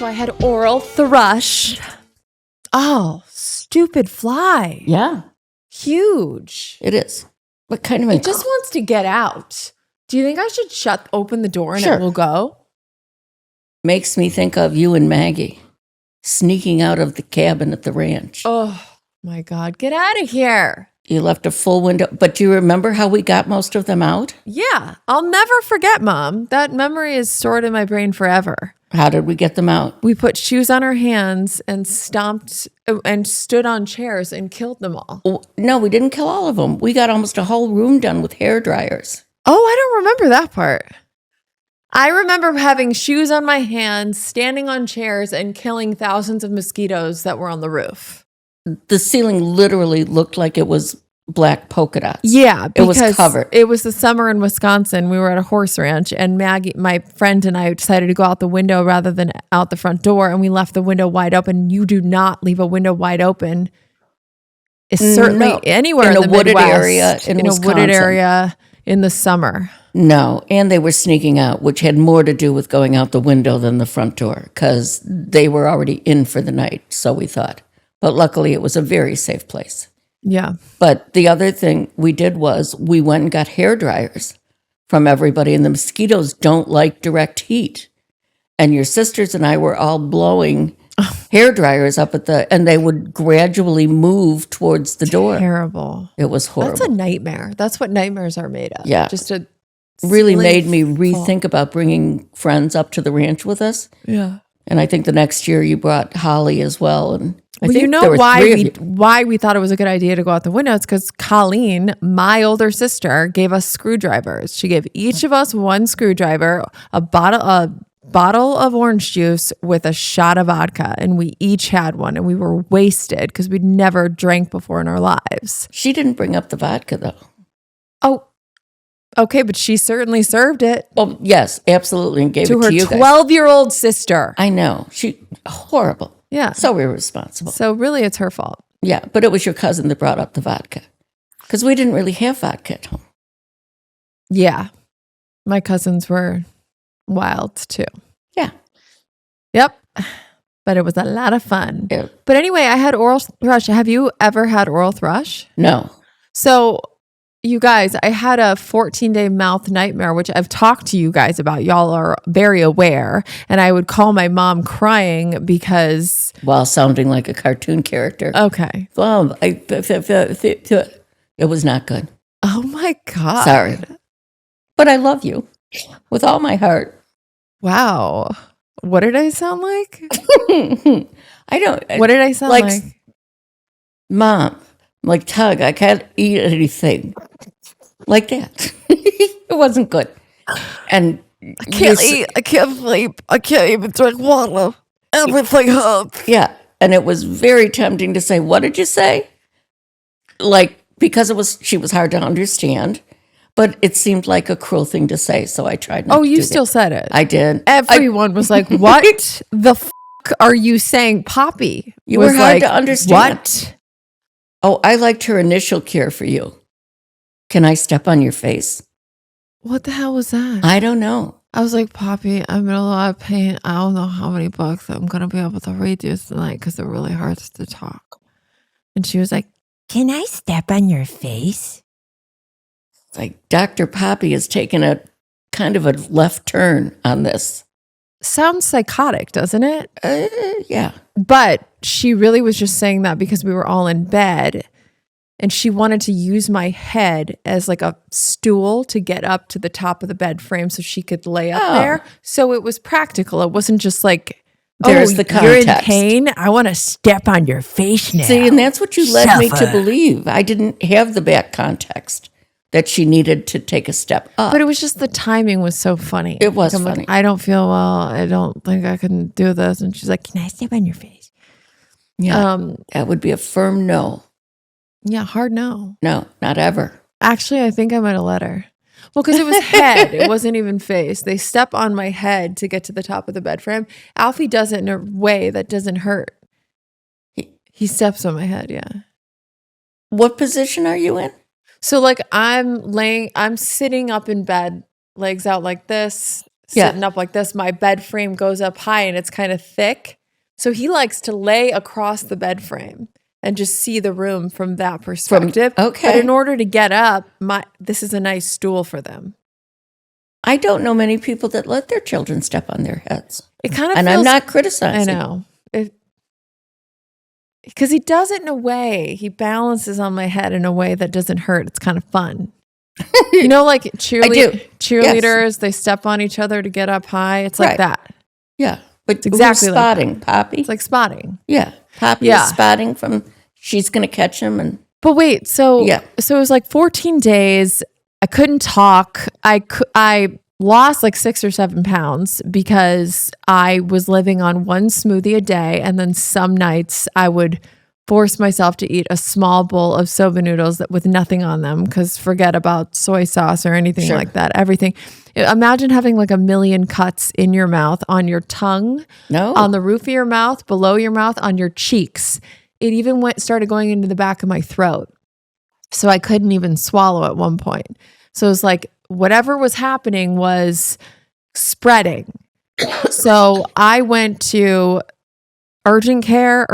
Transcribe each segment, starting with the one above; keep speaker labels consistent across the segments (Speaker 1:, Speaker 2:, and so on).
Speaker 1: So I had oral thrush. Oh, stupid fly.
Speaker 2: Yeah,
Speaker 1: Huge.
Speaker 2: it is. What kind of?
Speaker 1: It just wants to get out. Do you think I should open the door and
Speaker 2: Sure.
Speaker 1: it will go?
Speaker 2: Makes me think of you and Maggie sneaking out of the cabin at the ranch.
Speaker 1: Oh my God. Get out of here.
Speaker 2: You left a full window, but do you remember how we got most of them out?
Speaker 1: Yeah. I'll never forget, Mom. That memory is stored in my brain forever.
Speaker 2: How did we get them out?
Speaker 1: We put shoes on our hands and stomped and stood on chairs and killed them all.
Speaker 2: No, we didn't kill all of them. We got almost a whole room done with hair dryers.
Speaker 1: Oh, I don't remember that part. I remember having shoes on my hands, standing on chairs, and killing thousands of mosquitoes that were on the roof.
Speaker 2: The ceiling literally looked like it was black polka dots.
Speaker 1: Yeah, because
Speaker 2: it was covered.
Speaker 1: It was the summer in Wisconsin. We were at a horse ranch, and Maggie, my friend, and I decided to go out the window rather than out the front door, and we left the window wide open. You do not leave a window wide open. It's certainly anywhere in the
Speaker 2: wooded
Speaker 1: Midwest,
Speaker 2: area in
Speaker 1: a wooded area in the summer.
Speaker 2: No, and they were sneaking out, which had more to do with going out the window than the front door because they were already in for the night, so we thought. But luckily, it was a very safe place.
Speaker 1: Yeah.
Speaker 2: But the other thing we did was we went and got hair dryers from everybody, and the mosquitoes don't like direct heat. And your sisters and I were all blowing hair dryers up and they would gradually move towards the door.
Speaker 1: Terrible.
Speaker 2: It was horrible.
Speaker 1: That's a nightmare. That's what nightmares are made of.
Speaker 2: Yeah.
Speaker 1: Just a
Speaker 2: really made me rethink about bringing friends up to the ranch with us.
Speaker 1: Yeah.
Speaker 2: And I think the next year you brought Holly as well. And I think
Speaker 1: you know
Speaker 2: there were
Speaker 1: why we thought it was a good idea to go out the window? It's because Colleen, my older sister, gave us screwdrivers. She gave each of us one screwdriver, a bottle of orange juice with a shot of vodka, and we each had one, and we were wasted because we'd never drank before in our lives.
Speaker 2: She didn't bring up the vodka though.
Speaker 1: Oh, okay, but she certainly served it.
Speaker 2: Oh, yes, absolutely, and gave
Speaker 1: to
Speaker 2: it
Speaker 1: her
Speaker 2: to you guys.
Speaker 1: 12-year-old sister.
Speaker 2: I know. Horrible.
Speaker 1: Yeah.
Speaker 2: So irresponsible.
Speaker 1: So really it's her fault.
Speaker 2: Yeah, but it was your cousin that brought up the vodka because we didn't really have vodka at home.
Speaker 1: Yeah. My cousins were wild too.
Speaker 2: Yeah.
Speaker 1: Yep. But it was a lot of fun.
Speaker 2: Yeah.
Speaker 1: But anyway, I had oral thrush. Have you ever had oral thrush?
Speaker 2: No.
Speaker 1: So you guys, I had a 14-day mouth nightmare, which I've talked to you guys about. Y'all are very aware. And I would call my mom crying because...
Speaker 2: While sounding like a cartoon character.
Speaker 1: Okay.
Speaker 2: Well, it was not good.
Speaker 1: Oh my God.
Speaker 2: Sorry. But I love you with all my heart.
Speaker 1: Wow. What did I sound like?
Speaker 2: I don't...
Speaker 1: What did I sound like?
Speaker 2: Mom, like, Tug, I can't eat anything. Like that. It wasn't good. And
Speaker 1: I can't eat. I can't sleep. I can't even drink water. Everything hurts.
Speaker 2: Yeah. And it was very tempting to say, what did you say? Like, because she was hard to understand, but it seemed like a cruel thing to say. So I tried not to
Speaker 1: you
Speaker 2: do
Speaker 1: still
Speaker 2: that.
Speaker 1: said it.
Speaker 2: I did.
Speaker 1: Everyone was like, what the f*** are you saying, Poppy?
Speaker 2: You
Speaker 1: was
Speaker 2: were hard to understand.
Speaker 1: What?
Speaker 2: Oh, I liked her initial cure for you. Can I step on your face?
Speaker 1: What the hell was that?
Speaker 2: I don't know.
Speaker 1: I was like, Poppy, I'm in a lot of pain. I don't know how many books I'm going to be able to read you tonight because it really hurts to talk. And she was like, can I step on your face?
Speaker 2: Like Dr. Poppy has taken a kind of a left turn on this.
Speaker 1: Sounds psychotic, doesn't it?
Speaker 2: Yeah.
Speaker 1: But she really was just saying that because we were all in bed and she wanted to use my head as like a stool to get up to the top of the bed frame so she could lay up there. So it was practical. It wasn't just like,
Speaker 2: there's the context.
Speaker 1: You're in pain? I want to step on your face now.
Speaker 2: See, and that's what you led me to believe. I didn't have the back context that she needed to take a step up.
Speaker 1: But it was just the timing was so funny.
Speaker 2: It was
Speaker 1: funny. Like, I don't feel well. I don't think I can do this. And she's like, can I step on your face?
Speaker 2: Yeah. That would be a firm no.
Speaker 1: Yeah, hard no.
Speaker 2: No, not ever.
Speaker 1: Actually, I think I might have let her. Well, because it was head. It wasn't even face. They step on my head to get to the top of the bed frame. Alfie does it in a way that doesn't hurt. He steps on my head, yeah.
Speaker 2: What position are you in?
Speaker 1: So like I'm sitting up in bed, legs out like this,
Speaker 2: Yeah.
Speaker 1: sitting up like this. My bed frame goes up high and it's kind of thick. So he likes to lay across the bed frame and just see the room from that perspective.
Speaker 2: okay.
Speaker 1: But in order to get up, this is a nice stool for them.
Speaker 2: I don't know many people that let their children step on their heads.
Speaker 1: It kind of
Speaker 2: And
Speaker 1: feels,
Speaker 2: I'm not criticizing.
Speaker 1: I know. Because he does it in a way, he balances on my head in a way that doesn't hurt. It's kind of fun. You know, like cheerleaders, they step on each other to get up high. It's like
Speaker 2: Right.
Speaker 1: that.
Speaker 2: Yeah. But
Speaker 1: exactly
Speaker 2: who's
Speaker 1: like
Speaker 2: spotting? Poppy?
Speaker 1: It's like spotting.
Speaker 2: Yeah. Poppy
Speaker 1: Yeah.
Speaker 2: is spotting from, she's going to catch him. And
Speaker 1: But wait, so
Speaker 2: Yeah.
Speaker 1: so it was like 14 days. I couldn't talk. I lost like 6 or 7 pounds because I was living on one smoothie a day, and then some nights I would force myself to eat a small bowl of soba noodles with nothing on them, because forget about soy sauce or anything
Speaker 2: Sure.
Speaker 1: like that. Everything. Imagine having like a million cuts in your mouth, on your tongue,
Speaker 2: no.
Speaker 1: on the roof of your mouth, below your mouth, on your cheeks. It even started going into the back of my throat. So I couldn't even swallow at one point. So it was like whatever was happening was spreading. So I went to urgent care,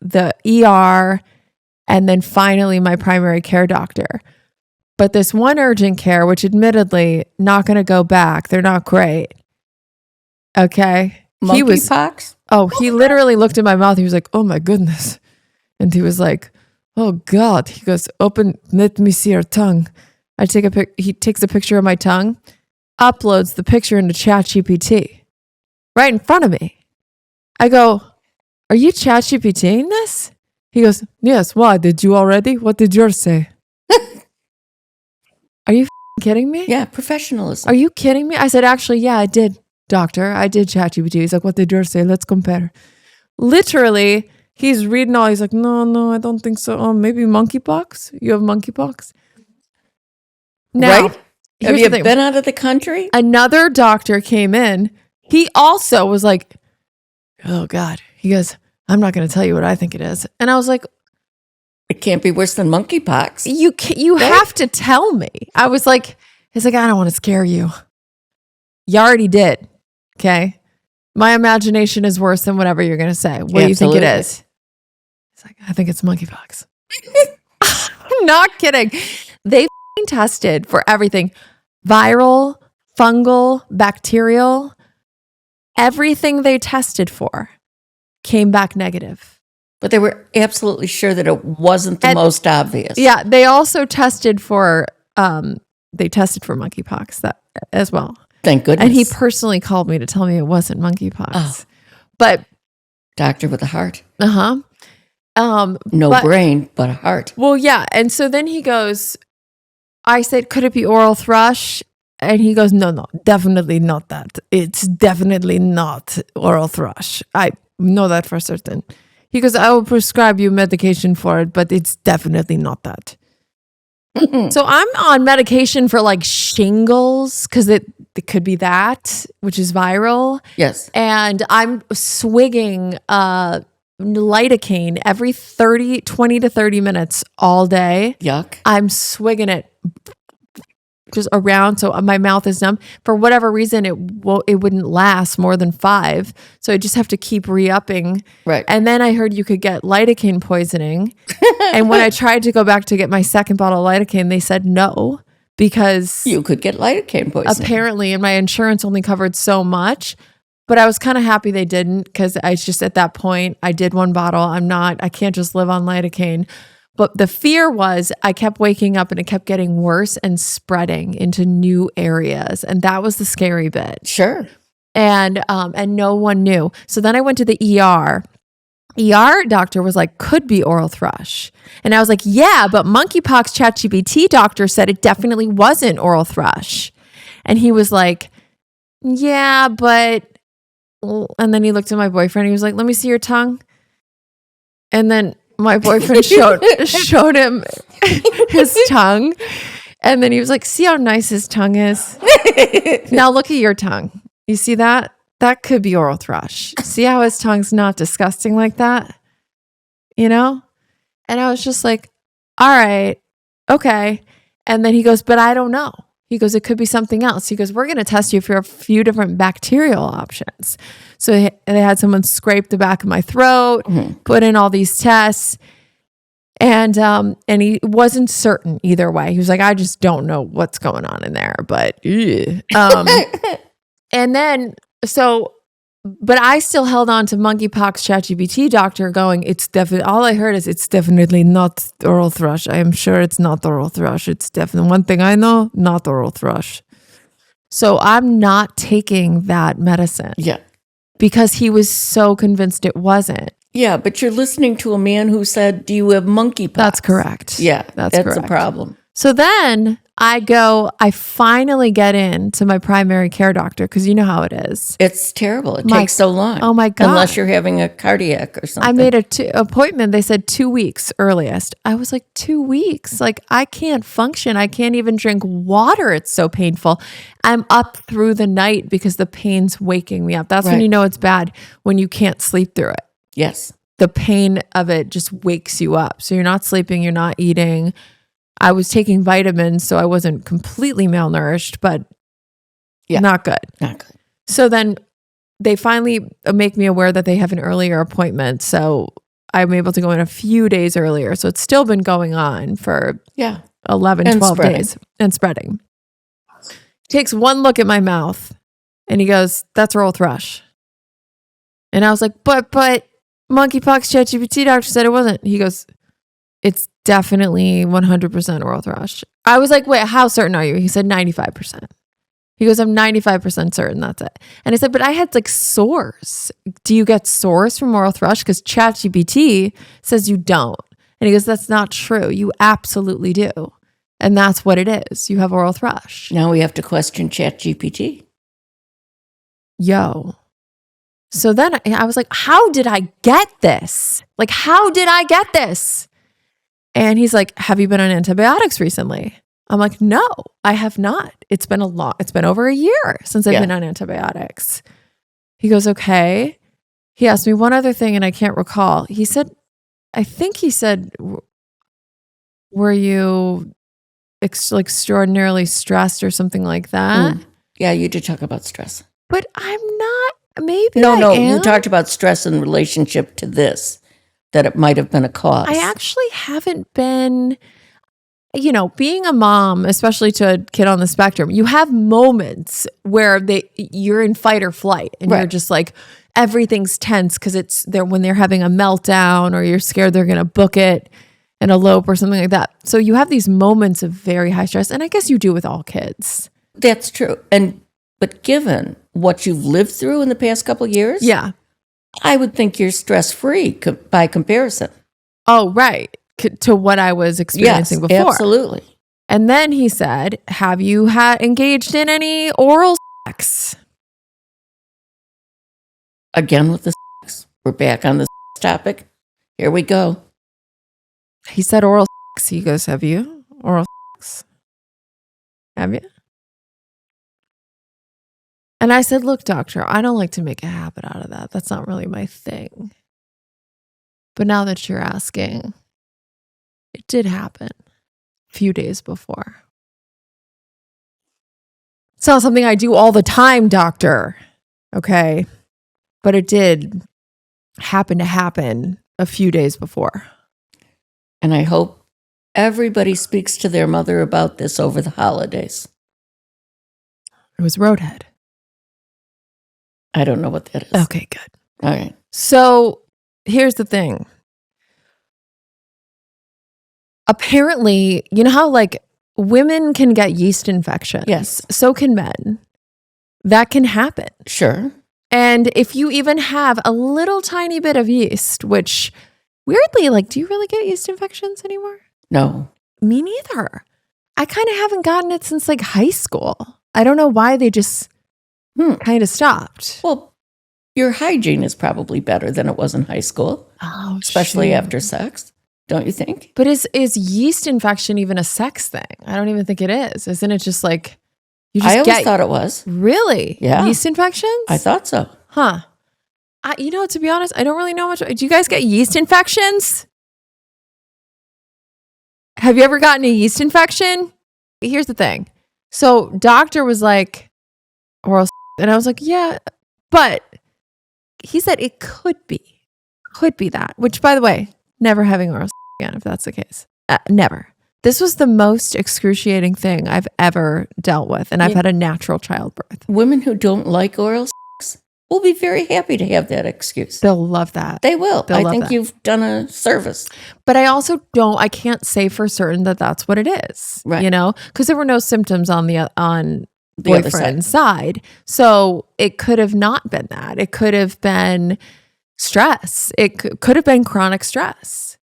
Speaker 1: the ER, and then finally my primary care doctor. But this one urgent care, which admittedly not going to go back, they're not great. Okay.
Speaker 2: Monkeypox?
Speaker 1: He literally looked at my mouth. He was like, oh my goodness. And he was like, oh God. He goes, let me see your tongue. He takes a picture of my tongue, uploads the picture into ChatGPT right in front of me. I go, are you ChatGPTing this? He goes, yes. Why? Did you already? What did yours say? Are you kidding me?
Speaker 2: Yeah, professionalism.
Speaker 1: Are you kidding me? I said, actually, yeah, I did, doctor. I did ChatGPT. He's like, what did yours say? Let's compare. Literally, he's reading all. He's like, no, I don't think so. Oh, maybe monkeypox? You have monkeypox? Now,
Speaker 2: Right? Have
Speaker 1: here's
Speaker 2: you
Speaker 1: the thing.
Speaker 2: been out of the country?
Speaker 1: Another doctor came in. He also was like, oh God. He goes, I'm not going to tell you what I think it is. And I was like,
Speaker 2: It can't be worse than monkeypox.
Speaker 1: you have to tell me. I was like, he's like, I don't want to scare you. You already did. Okay. My imagination is worse than whatever you're going to say. What do you think it
Speaker 2: Absolutely.
Speaker 1: is? He's like, I think it's monkeypox. I'm not kidding. They f***ing tested for everything. Viral, fungal, bacterial. Everything they tested for came back negative.
Speaker 2: But they were absolutely sure that it wasn't the most obvious.
Speaker 1: Yeah, they also tested for monkeypox that as well.
Speaker 2: Thank goodness.
Speaker 1: And he personally called me to tell me it wasn't monkeypox.
Speaker 2: Oh.
Speaker 1: But
Speaker 2: Doctor with a heart.
Speaker 1: no
Speaker 2: Brain, but a heart.
Speaker 1: Well, yeah. And so then he goes, I said, could it be oral thrush? And he goes, no, definitely not that. It's definitely not oral thrush. I know that for certain. He goes, I will prescribe you medication for it, but it's definitely not that. So I'm on medication for like shingles because it could be that, which is viral.
Speaker 2: Yes.
Speaker 1: And I'm swigging lidocaine every 20 to 30 minutes all day.
Speaker 2: Yuck.
Speaker 1: I'm swigging it just around, so my mouth is numb. For whatever reason, it wouldn't last more than 5, so I just have to keep re-upping.
Speaker 2: Right.
Speaker 1: And then I heard you could get lidocaine poisoning, and when I tried to go back to get my second bottle of lidocaine, they said no because
Speaker 2: You could get lidocaine poisoning.
Speaker 1: apparently, and my insurance only covered so much. But I was kind of happy they didn't because I just at that point I did one bottle. I can't just live on lidocaine. But the fear was I kept waking up and it kept getting worse and spreading into new areas. And that was the scary bit.
Speaker 2: Sure.
Speaker 1: And no one knew. So then I went to the ER. ER doctor was like, could be oral thrush. And I was like, yeah, but monkeypox ChatGPT doctor said it definitely wasn't oral thrush. And he was like, yeah, but, and then he looked at my boyfriend. He was like, let me see your tongue. And then my boyfriend showed him his tongue. And then he was like, see how nice his tongue is? Now look at your tongue. You see that? That could be oral thrush. See how his tongue's not disgusting like that? You know? And I was just like, all right, okay. And then he goes, but I don't know. He goes, it could be something else. He goes, we're going to test you for a few different bacterial options. So they had someone scrape the back of my throat, put in all these tests. And he wasn't certain either way. He was like, I just don't know what's going on in there, but and then but I still held on to monkeypox ChatGPT doctor going, it's definitely, all I heard is it's definitely not oral thrush. I am sure it's not oral thrush. It's definitely one thing I know, not oral thrush. So I'm not taking that medicine.
Speaker 2: Yeah.
Speaker 1: Because he was so convinced it wasn't.
Speaker 2: Yeah, but you're listening to a man who said, do you have monkeypox?
Speaker 1: That's correct.
Speaker 2: Yeah, that's
Speaker 1: correct.
Speaker 2: a problem.
Speaker 1: So then I finally get in to my primary care doctor because you know how it is.
Speaker 2: It's terrible. It takes so long.
Speaker 1: Oh my God.
Speaker 2: Unless you're having a cardiac or something.
Speaker 1: I made an appointment. They said 2 weeks earliest. I was like, 2 weeks? Like, I can't function. I can't even drink water. It's so painful. I'm up through the night because the pain's waking me up. That's when you know it's bad, when you can't sleep through it.
Speaker 2: Yes.
Speaker 1: The pain of it just wakes you up. So you're not sleeping, you're not eating. I was taking vitamins, so I wasn't completely malnourished, but not good.
Speaker 2: Not good.
Speaker 1: So then they finally make me aware that they have an earlier appointment. So I'm able to go in a few days earlier. So it's still been going on for 11, 12 days and spreading. He takes one look at my mouth and he goes, that's oral thrush. And I was like, but monkeypox ChatGPT doctor said it wasn't. He goes, it's definitely 100% oral thrush. I was like, wait, how certain are you? He said 95%. He goes, I'm 95% certain that's it. And I said, but I had like sores. Do you get sores from oral thrush? Because ChatGPT says you don't. And he goes, that's not true. You absolutely do. And that's what it is. You have oral thrush.
Speaker 2: Now we have to question ChatGPT.
Speaker 1: Yo. So then I was like, how did I get this? Like, how did I get this? And he's like, have you been on antibiotics recently? I'm like, no, I have not. It's been over a year since I've been on antibiotics. He goes, okay. He asked me one other thing and I can't recall. He said, were you extraordinarily stressed or something like that?
Speaker 2: Yeah, you did talk about stress.
Speaker 1: But I'm not, maybe
Speaker 2: No,
Speaker 1: I am.
Speaker 2: you talked about stress in relationship to this, that it might have been a cause.
Speaker 1: I actually haven't been, being a mom, especially to a kid on the spectrum, you have moments where you're in fight or flight and you're just like, everything's tense because when they're having a meltdown or you're scared they're going to book it and elope or something like that. So you have these moments of very high stress. And I guess you do with all kids.
Speaker 2: That's true. But given what you've lived through in the past couple of years, I would think you're stress-free by comparison.
Speaker 1: Oh, right. To what I was experiencing before.
Speaker 2: Absolutely.
Speaker 1: And then he said, have you engaged in any oral sex?
Speaker 2: Again with the sex. We're back on the topic. Here we go.
Speaker 1: He said oral sex. He goes, have you? Oral sex? Have you? And I said, look, doctor, I don't like to make a habit out of that. That's not really my thing. But now that you're asking, it did happen a few days before. It's not something I do all the time, doctor. Okay. But it did happen a few days before.
Speaker 2: And I hope everybody speaks to their mother about this over the holidays.
Speaker 1: It was Roadhead.
Speaker 2: I don't know what that is.
Speaker 1: Okay, good.
Speaker 2: All right.
Speaker 1: So here's the thing. Apparently, you know how women can get yeast infections?
Speaker 2: Yes.
Speaker 1: So can men. That can happen.
Speaker 2: Sure.
Speaker 1: And if you even have a little tiny bit of yeast, which weirdly, do you really get yeast infections anymore?
Speaker 2: No.
Speaker 1: Me neither. I kind of haven't gotten it since high school. I don't know why they just kind of stopped.
Speaker 2: Well, your hygiene is probably better than it was in high school.
Speaker 1: Oh,
Speaker 2: especially after sex, don't you think?
Speaker 1: But is yeast infection even a sex thing? I don't even think it is. Isn't it just you just
Speaker 2: I always thought it was.
Speaker 1: Really?
Speaker 2: Yeah.
Speaker 1: Yeast infections?
Speaker 2: I thought so.
Speaker 1: Huh. To be honest, I don't really know much. Do you guys get yeast infections? Have you ever gotten a yeast infection? Here's the thing. So doctor was like, oral, and I was like, yeah, but he said it could be that, which by the way, never having oral again, if that's the case. Never. This was the most excruciating thing I've ever dealt with. And I've had a natural childbirth.
Speaker 2: Women who don't like oral sex will be very happy to have that excuse.
Speaker 1: They'll love that.
Speaker 2: They will.
Speaker 1: They'll
Speaker 2: I
Speaker 1: love
Speaker 2: think
Speaker 1: that.
Speaker 2: you've done a service.
Speaker 1: But I also I can't say for certain that that's what it is,
Speaker 2: Right.
Speaker 1: you know, because there were no symptoms on the
Speaker 2: other
Speaker 1: boyfriend's side. So it could have not been that. It could have been stress. It could have been chronic stress.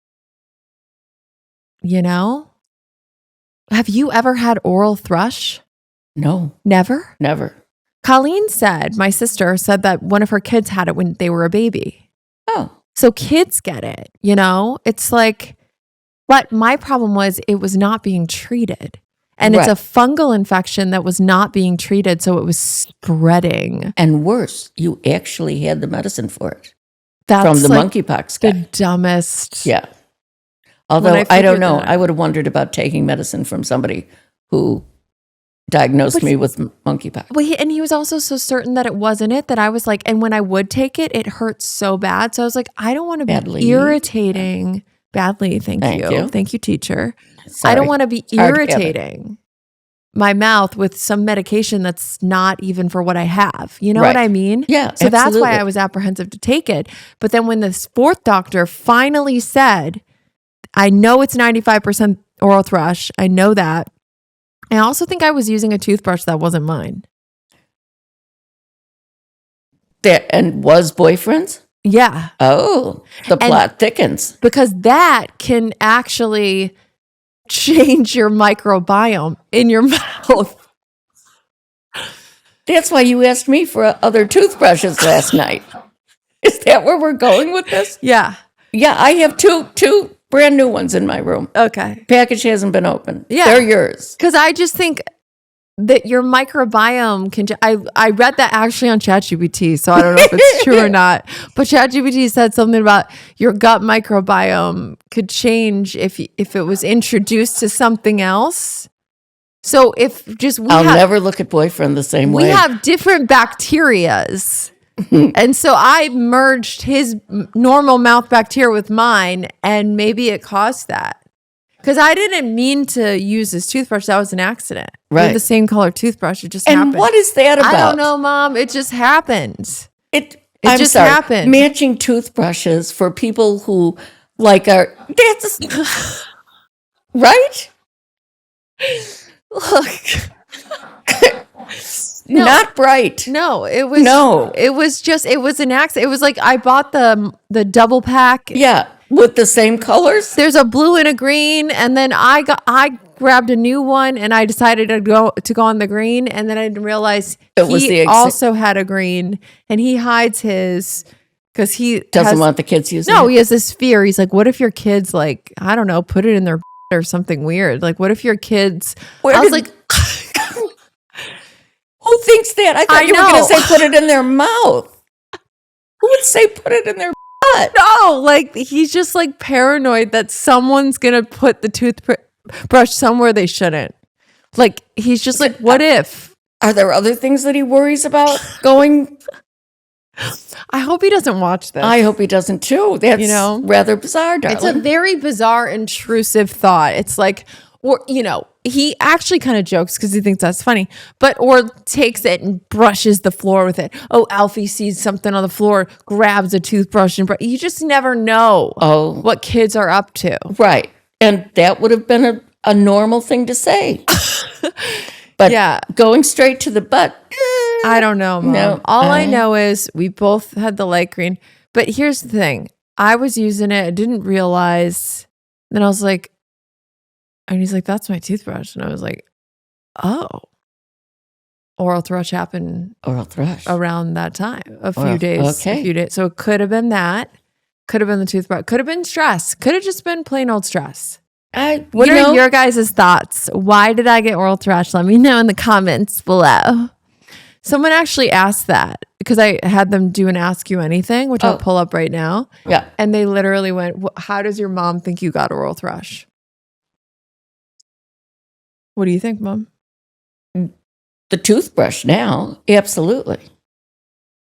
Speaker 1: You know? Have you ever had oral thrush?
Speaker 2: No,
Speaker 1: Never?
Speaker 2: never.
Speaker 1: Colleen said, my sister said that one of her kids had it when they were a baby.
Speaker 2: Oh,
Speaker 1: So kids get it, you know? It's like, but my problem was it was not being treated. And it's
Speaker 2: Right.
Speaker 1: a fungal infection that was not being treated. So it was spreading.
Speaker 2: and worse, you actually had the medicine for it
Speaker 1: That's
Speaker 2: from the
Speaker 1: like
Speaker 2: monkeypox
Speaker 1: the
Speaker 2: guy.
Speaker 1: dumbest.
Speaker 2: Yeah.
Speaker 1: When
Speaker 2: Although
Speaker 1: I
Speaker 2: I
Speaker 1: figured
Speaker 2: don't know,
Speaker 1: that-
Speaker 2: I would have wondered about taking medicine from somebody who diagnosed
Speaker 1: But
Speaker 2: me with monkeypox.
Speaker 1: Well, and he was also so certain that it wasn't it that I was like, and when I would take it, it hurt so bad. So I was like, I don't want to be
Speaker 2: Badly.
Speaker 1: irritating. Badly, thank
Speaker 2: Thank
Speaker 1: you.
Speaker 2: you.
Speaker 1: Thank you, teacher. I
Speaker 2: Sorry.
Speaker 1: don't want to be
Speaker 2: hard habit.
Speaker 1: irritating my mouth with some medication that's not even for what I have. You know what
Speaker 2: Right.
Speaker 1: I mean?
Speaker 2: Yeah,
Speaker 1: So that's why
Speaker 2: absolutely.
Speaker 1: I was apprehensive to take it. But then when this fourth doctor finally said, I know it's 95% oral thrush. I know that. I also think I was using a toothbrush that wasn't mine.
Speaker 2: And was boyfriends?
Speaker 1: Yeah.
Speaker 2: Oh, the plot thickens.
Speaker 1: Because that can actually change your microbiome in your mouth.
Speaker 2: That's why you asked me for other toothbrushes last night. Is that where we're going with this?
Speaker 1: Yeah.
Speaker 2: Yeah, I have two brand new ones in my room.
Speaker 1: Okay.
Speaker 2: Package hasn't been opened.
Speaker 1: Yeah.
Speaker 2: They're yours.
Speaker 1: Because I just think that your microbiome can. I read that actually on ChatGPT, so I don't know if it's true or not. But ChatGPT said something about your gut microbiome could change if it was introduced to something else. So if just
Speaker 2: I'll never look at boyfriend the same
Speaker 1: we
Speaker 2: way.
Speaker 1: have different bacterias. And so I merged his normal mouth bacteria with mine, and maybe it caused that. Because I didn't mean to use this toothbrush. That was an accident. We had
Speaker 2: Right.
Speaker 1: the same color toothbrush. It just
Speaker 2: And
Speaker 1: happened.
Speaker 2: what is that about?
Speaker 1: I don't know, Mom. It just happened.
Speaker 2: I'm
Speaker 1: just
Speaker 2: sorry.
Speaker 1: happened.
Speaker 2: Matching toothbrushes for people who like that's right?
Speaker 1: Look.
Speaker 2: Not bright.
Speaker 1: No, it was
Speaker 2: No.
Speaker 1: It was an accident. It was like I bought the double pack.
Speaker 2: Yeah, with the same colors.
Speaker 1: There's a blue and a green, and then I grabbed a new one, and I decided to go on the green, and then I didn't realize
Speaker 2: It was
Speaker 1: he
Speaker 2: the
Speaker 1: also had a green, and he hides his because he
Speaker 2: Doesn't want the kids using
Speaker 1: No,
Speaker 2: it.
Speaker 1: he has this fear. He's like, what if your kids like I don't know, put it in their or something weird? Like, what if your kids?
Speaker 2: Where
Speaker 1: I was
Speaker 2: did-
Speaker 1: like,
Speaker 2: Who thinks that? I thought
Speaker 1: I
Speaker 2: you were going
Speaker 1: know.
Speaker 2: to say put it in their mouth. Who would say put it in their butt?
Speaker 1: no, like he's just like paranoid that someone's gonna put the toothbrush somewhere they shouldn't. Like he's just like, what if?
Speaker 2: Are there other things that he worries about going?
Speaker 1: I hope he doesn't watch this.
Speaker 2: I hope he doesn't too. That's
Speaker 1: You know?
Speaker 2: rather bizarre, darling.
Speaker 1: It's a very bizarre, intrusive thought. It's like, or, you know, he actually kind of jokes because he thinks that's funny, or takes it and brushes the floor with it. Oh, Alfie sees something on the floor, grabs a toothbrush and you just never know what kids are up to.
Speaker 2: Right. And that would have been a normal thing to say. But
Speaker 1: Yeah.
Speaker 2: going straight to the butt.
Speaker 1: I don't know, Mom.
Speaker 2: No,
Speaker 1: All I know is we both had the light green. But here's the thing. I was using it. I didn't realize. Then I was like, and he's like, that's my toothbrush. And I was like, oh. Oral thrush happened
Speaker 2: Oral thrush.
Speaker 1: around that time, a few
Speaker 2: Well,
Speaker 1: days.
Speaker 2: okay.
Speaker 1: A few days. So it could have been that. Could have been the toothbrush. Could have been stress. Could have just been plain old stress. What are your guys' thoughts? Why did I get oral thrush? Let me know in the comments below. Someone actually asked that because I had them do an Ask You Anything, which I'll pull up right now.
Speaker 2: Yeah.
Speaker 1: And they literally went, how does your mom think you got oral thrush? What do you think, Mom?
Speaker 2: the toothbrush now, absolutely.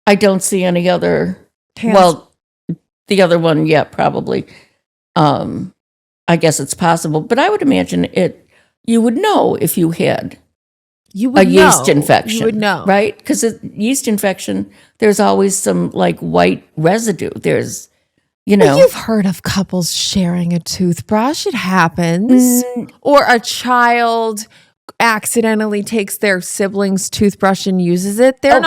Speaker 2: I don't see any other.
Speaker 1: Hands.
Speaker 2: Well, the other one, yeah, probably. I guess it's possible, but I would imagine it. You would know if you had
Speaker 1: You would
Speaker 2: a yeast
Speaker 1: know.
Speaker 2: infection.
Speaker 1: You would know.
Speaker 2: Right? Because yeast infection, there's always some like white residue. There's,
Speaker 1: Well, you've heard of couples sharing a toothbrush. It happens. Or a child accidentally takes their sibling's toothbrush and uses it. They're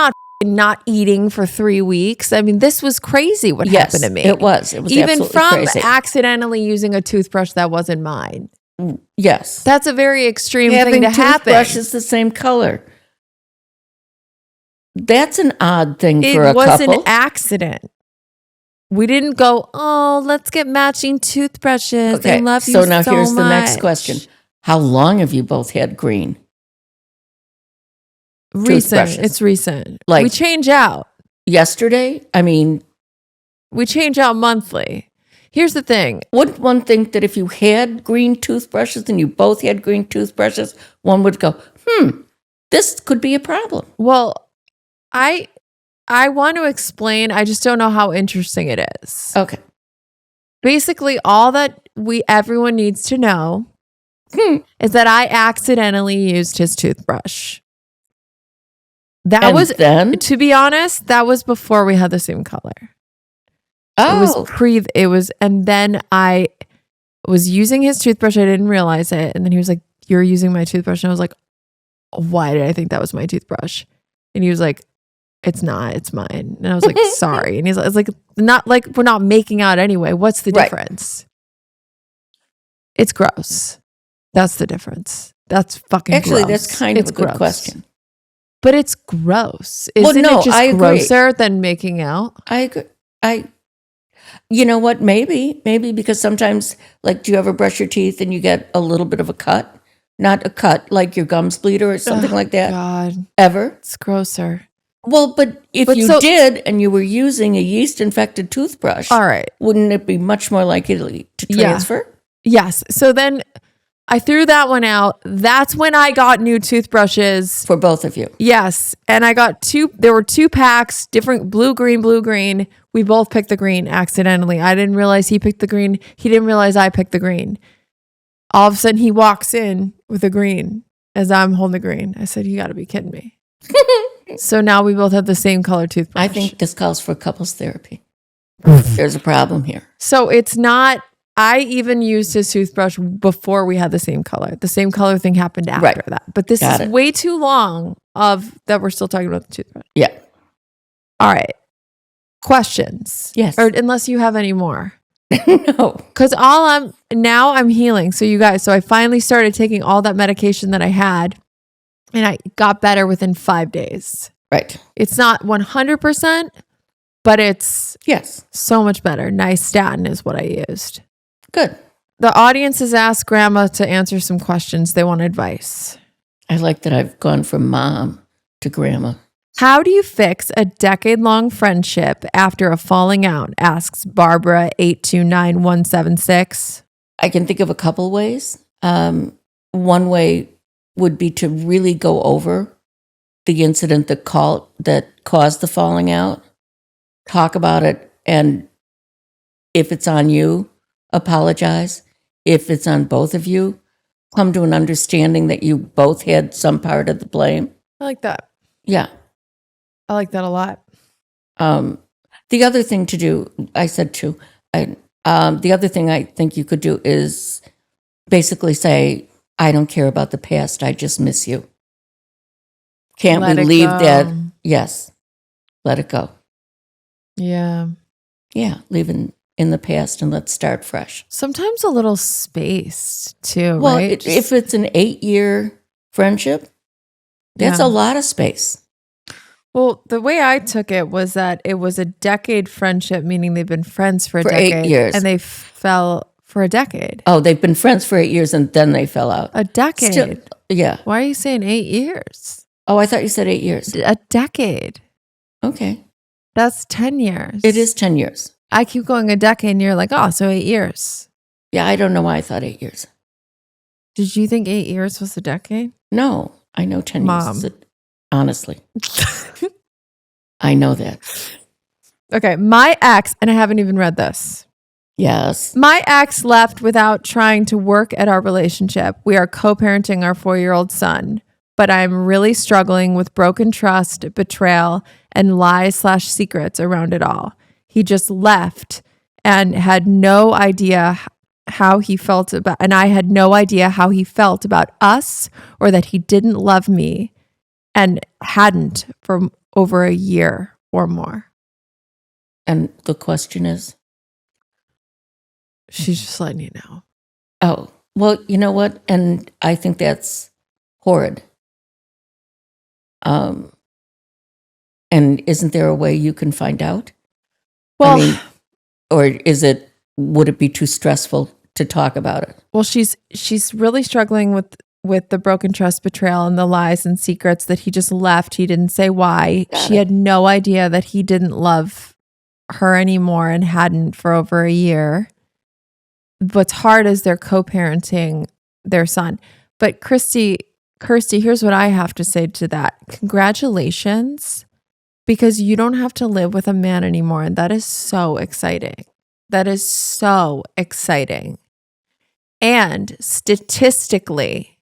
Speaker 1: not eating for 3 weeks. I mean, this was crazy what happened to me.
Speaker 2: It was. It was
Speaker 1: even
Speaker 2: absolutely
Speaker 1: from
Speaker 2: crazy.
Speaker 1: accidentally using a toothbrush that wasn't mine.
Speaker 2: Yes.
Speaker 1: That's a very extreme
Speaker 2: Having
Speaker 1: thing to happen.
Speaker 2: toothbrushes the same color. That's an odd thing for a
Speaker 1: It was
Speaker 2: couple.
Speaker 1: an accident. We didn't go, oh, let's get matching toothbrushes. I love you so
Speaker 2: now here's
Speaker 1: much.
Speaker 2: the next question. How long have you both had green?
Speaker 1: Recent.
Speaker 2: Toothbrushes.
Speaker 1: It's recent.
Speaker 2: Like-
Speaker 1: we change out.
Speaker 2: Yesterday? I mean,
Speaker 1: We change out monthly. Here's the thing.
Speaker 2: wouldn't one think that if you had green toothbrushes and you both had green toothbrushes, one would go, this could be a problem.
Speaker 1: Well, I want to explain. I just don't know how interesting it is.
Speaker 2: Okay.
Speaker 1: Basically, all that everyone needs to know is that I accidentally used his toothbrush.
Speaker 2: Then?
Speaker 1: To be honest, that was before we had the same color.
Speaker 2: Oh.
Speaker 1: And then I was using his toothbrush. I didn't realize it. And then he was like, you're using my toothbrush. And I was like, why did I think that was my toothbrush? And he was like, it's not, it's mine. And I was like, sorry. And it's like, not like we're not making out anyway. What's the
Speaker 2: Right.
Speaker 1: difference? It's gross. That's the difference. That's fucking
Speaker 2: Actually,
Speaker 1: gross.
Speaker 2: that's kind of
Speaker 1: It's
Speaker 2: a good
Speaker 1: gross.
Speaker 2: question.
Speaker 1: But it's gross.
Speaker 2: Well,
Speaker 1: Isn't
Speaker 2: no,
Speaker 1: it just
Speaker 2: I agree.
Speaker 1: grosser than making out?
Speaker 2: I agree. You know what? Maybe because sometimes, like, do you ever brush your teeth and you get a little bit of a cut? Not a cut like your gums bleed or something like that.
Speaker 1: God,
Speaker 2: Ever?
Speaker 1: it's grosser.
Speaker 2: Well, but if
Speaker 1: But
Speaker 2: you
Speaker 1: so-
Speaker 2: did and you were using a yeast infected toothbrush,
Speaker 1: All right.
Speaker 2: wouldn't it be much more likely to
Speaker 1: Yeah.
Speaker 2: transfer?
Speaker 1: Yes. So then I threw that one out. That's when I got new toothbrushes.
Speaker 2: For both of you.
Speaker 1: Yes. And I got there were 2 packs, different blue, green. We both picked the green accidentally. I didn't realize he picked the green. He didn't realize I picked the green. All of a sudden he walks in with a green as I'm holding the green. I said, you got to be kidding me. So now we both have the same color toothbrush.
Speaker 2: I think this calls for couples therapy. There's a problem here.
Speaker 1: So it's not, I even used his toothbrush before we had the same color. The same color thing happened after
Speaker 2: Right.
Speaker 1: that. But this
Speaker 2: Got
Speaker 1: is
Speaker 2: it.
Speaker 1: way too long that we're still talking about the toothbrush.
Speaker 2: Yeah.
Speaker 1: All right. Questions.
Speaker 2: Yes.
Speaker 1: Or unless you have any more.
Speaker 2: No.
Speaker 1: Because now I'm healing. So you guys, I finally started taking all that medication that I had and I got better within 5 days.
Speaker 2: Right.
Speaker 1: It's not 100%, but it's
Speaker 2: Yes.
Speaker 1: so much better. Nystatin is what I used.
Speaker 2: Good.
Speaker 1: The audience has asked Grandma to answer some questions. They want advice.
Speaker 2: I like that I've gone from mom to grandma.
Speaker 1: How do you fix a decade-long friendship after a falling out? Asks Barbara 829176.
Speaker 2: I can think of a couple ways. One way would be to really go over the incident that caused the falling out, talk about it, and if it's on you, apologize. If it's on both of you, come to an understanding that you both had some part of the blame.
Speaker 1: I like that.
Speaker 2: Yeah.
Speaker 1: I like that a lot.
Speaker 2: The other thing to do, I said too, the other thing I think you could do is basically say, I don't care about the past. I just miss you. Can't
Speaker 1: Let
Speaker 2: we
Speaker 1: it
Speaker 2: leave
Speaker 1: go.
Speaker 2: that? Yes. Let it go.
Speaker 1: Yeah.
Speaker 2: Yeah. Leave in the past and let's start fresh.
Speaker 1: Sometimes a little space too,
Speaker 2: Well,
Speaker 1: right?
Speaker 2: if it's an 8-year friendship, that's
Speaker 1: Yeah.
Speaker 2: a lot of space.
Speaker 1: Well, the way I took it was that it was a decade friendship, meaning they've been friends for a
Speaker 2: For 8
Speaker 1: decade.
Speaker 2: years.
Speaker 1: And they fell for a decade.
Speaker 2: Oh, they've been friends for 8 years and then they fell out.
Speaker 1: A decade.
Speaker 2: Still, yeah.
Speaker 1: Why are you saying 8 years?
Speaker 2: Oh, I thought you said 8 years.
Speaker 1: A decade.
Speaker 2: Okay.
Speaker 1: That's 10 years.
Speaker 2: It is 10 years.
Speaker 1: I keep going a decade and you're like, oh, so 8 years.
Speaker 2: Yeah, I don't know why I thought 8 years.
Speaker 1: Did you think 8 years was a decade?
Speaker 2: No, I know 10
Speaker 1: Mom.
Speaker 2: years. Honestly. I know that.
Speaker 1: Okay, my ex, and I haven't even read this.
Speaker 2: Yes.
Speaker 1: My ex left without trying to work at our relationship. We are co-parenting our 4-year-old son, but I'm really struggling with broken trust, betrayal, and lies/secrets around it all. He just left and had no idea how he felt about, and I had no idea how he felt about us or that he didn't love me and hadn't for over a year or more.
Speaker 2: And the question is?
Speaker 1: She's just letting you know.
Speaker 2: Oh, well, you know what? And I think that's horrid. And isn't there a way you can find out?
Speaker 1: Well,
Speaker 2: or would it be too stressful to talk about it?
Speaker 1: well, she's really struggling with the broken trust, betrayal, and the lies and secrets that he just left. He didn't say why. She had no idea that he didn't love her anymore and hadn't for over a year. What's hard is they're co-parenting their son. But Kirsty, here's what I have to say to that. Congratulations, because you don't have to live with a man anymore. And that is so exciting. That is so exciting. And statistically,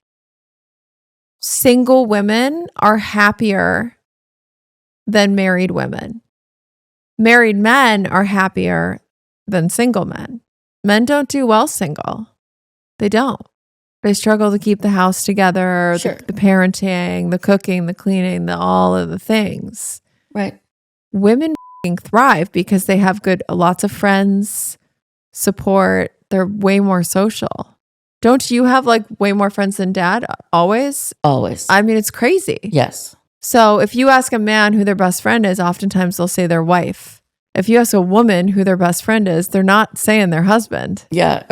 Speaker 1: single women are happier than married women. Married men are happier than single men. Men don't do well single. They don't. They struggle to keep the house together,
Speaker 2: Sure.
Speaker 1: the parenting, the cooking, the cleaning, all of the things.
Speaker 2: Right.
Speaker 1: Women thrive because they have lots of friends, support. They're way more social. Don't you have like way more friends than dad? Always?
Speaker 2: Always.
Speaker 1: I mean, it's crazy.
Speaker 2: Yes.
Speaker 1: So if you ask a man who their best friend is, oftentimes they'll say their wife. If you ask a woman who their best friend is, they're not saying their husband.
Speaker 2: Yeah.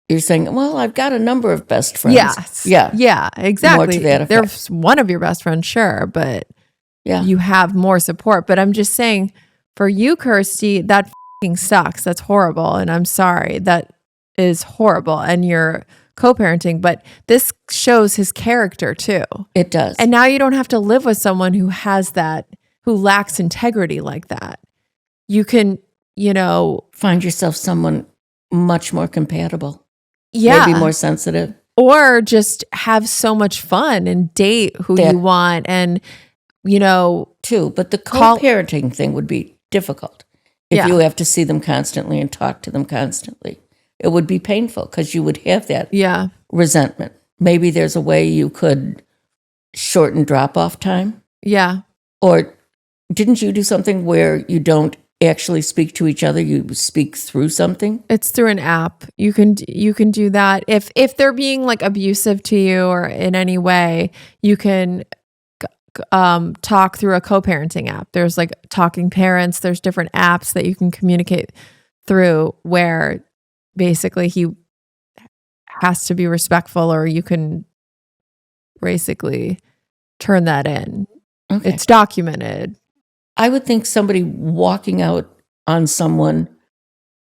Speaker 2: You're saying, well, I've got a number of best friends.
Speaker 1: Yes.
Speaker 2: Yeah.
Speaker 1: Yeah, exactly.
Speaker 2: More to that effect.
Speaker 1: There's one of your best friends, sure, but
Speaker 2: Yeah.
Speaker 1: you have more support. But I'm just saying, for you, Kirsty, that fucking sucks. That's horrible. And I'm sorry. That is horrible. And you're co-parenting. But this shows his character too.
Speaker 2: It does.
Speaker 1: And now you don't have to live with someone who has that, who lacks integrity like that. You can,
Speaker 2: find yourself someone much more compatible.
Speaker 1: yeah.
Speaker 2: Maybe more sensitive.
Speaker 1: Or just have so much fun and date who you want and,
Speaker 2: Too. But the co-parenting thing would be difficult if you have to see them constantly and talk to them constantly. It would be painful because you would have that resentment. Maybe there's a way you could shorten drop-off time.
Speaker 1: Yeah.
Speaker 2: Or didn't you do something where you don't actually speak to each other? You speak through something?
Speaker 1: It's through an app. You can do that. If they're being like abusive to you or in any way, you can talk through a co-parenting app. There's like Talking Parents. There's different apps that you can communicate through where basically he has to be respectful, or you can basically turn that in.
Speaker 2: Okay.
Speaker 1: It's documented.
Speaker 2: I would think somebody walking out on someone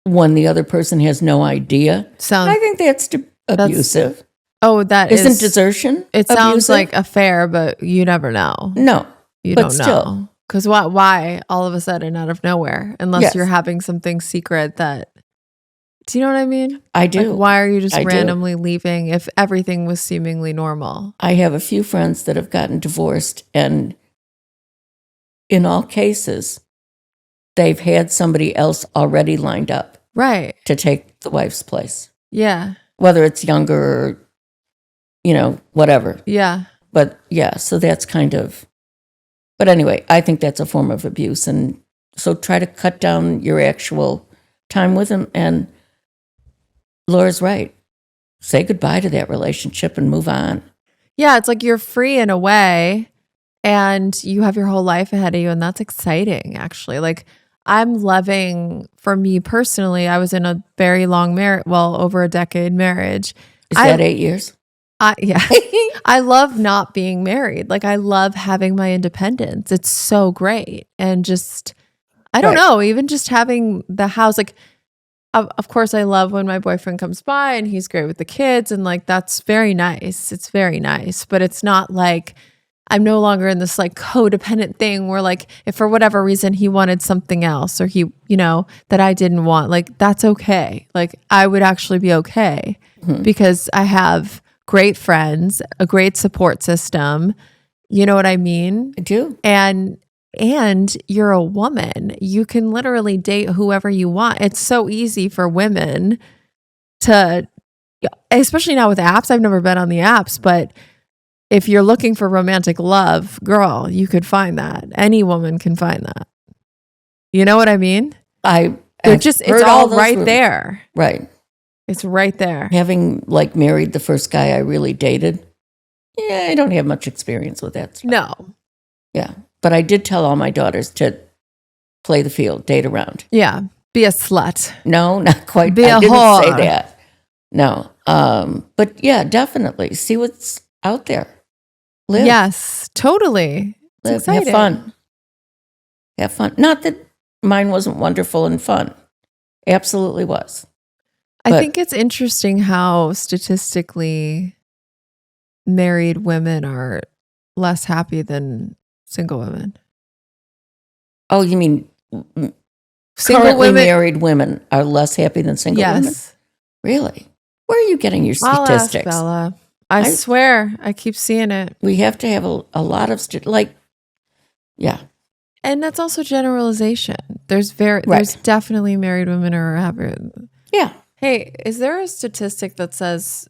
Speaker 2: when the other person has no idea. I think that's abusive.
Speaker 1: That
Speaker 2: isn't desertion.
Speaker 1: It sounds
Speaker 2: abusive?
Speaker 1: like a fair, but you never know.
Speaker 2: No,
Speaker 1: You
Speaker 2: but
Speaker 1: don't
Speaker 2: still.
Speaker 1: know. Because why all of a sudden out of nowhere? Unless
Speaker 2: Yes.
Speaker 1: you're having something secret that. Do you know what I mean?
Speaker 2: I do.
Speaker 1: Like, why are you just
Speaker 2: I do.
Speaker 1: randomly leaving if everything was seemingly normal?
Speaker 2: I have a few friends that have gotten divorced, and in all cases, they've had somebody else already lined up
Speaker 1: Right.
Speaker 2: to take the wife's place,
Speaker 1: Yeah.
Speaker 2: whether it's younger or, whatever.
Speaker 1: Yeah.
Speaker 2: But yeah, so that's but anyway, I think that's a form of abuse. And so try to cut down your actual time with them. And Laura's right. Say goodbye to that relationship and move on.
Speaker 1: Yeah. It's like you're free in a way and you have your whole life ahead of you. And that's exciting, actually. Like, I'm loving, for me personally, I was in a very long marriage, over a decade marriage.
Speaker 2: Is that 8 years?
Speaker 1: Yeah. I love not being married. Like, I love having my independence. It's so great. And just, I don't know, even just having the house, like, of course, I love when my boyfriend comes by and he's great with the kids. And like, that's very nice. It's very nice. But it's not like I'm no longer in this like codependent thing where like if for whatever reason he wanted something else or he, that I didn't want, like that's okay. Like I would actually be okay because I have great friends, a great support system. You know what I mean?
Speaker 2: I do.
Speaker 1: And you're a woman. You can literally date whoever you want. It's so easy for women to, especially now with apps. I've never been on the apps, but if you're looking for romantic love, girl, you could find that. Any woman can find that. You know what I mean? It's all right there.
Speaker 2: Right.
Speaker 1: It's right there.
Speaker 2: Having like married the first guy I really dated, yeah, I don't have much experience with that stuff.
Speaker 1: No.
Speaker 2: Yeah. But I did tell all my daughters to play the field, date around.
Speaker 1: Yeah. Be a slut.
Speaker 2: No, not quite.
Speaker 1: Be a
Speaker 2: I didn't
Speaker 1: whore.
Speaker 2: say that. No. But yeah, definitely. See what's out there. Live.
Speaker 1: Yes, totally. It's
Speaker 2: Live.
Speaker 1: exciting.
Speaker 2: Have fun. Have fun. Not that mine wasn't wonderful and fun. Absolutely was.
Speaker 1: I think it's interesting how statistically married women are less happy than single women.
Speaker 2: Oh, you mean
Speaker 1: Single
Speaker 2: currently
Speaker 1: women,
Speaker 2: married women are less happy than single women?
Speaker 1: yes.
Speaker 2: Really? Where are you getting your
Speaker 1: I'll ask
Speaker 2: statistics?
Speaker 1: Bella. I swear, I keep seeing it.
Speaker 2: We have to have a lot of yeah.
Speaker 1: And that's also generalization. There's definitely married women who are happier.
Speaker 2: Yeah.
Speaker 1: Hey, is there a statistic that says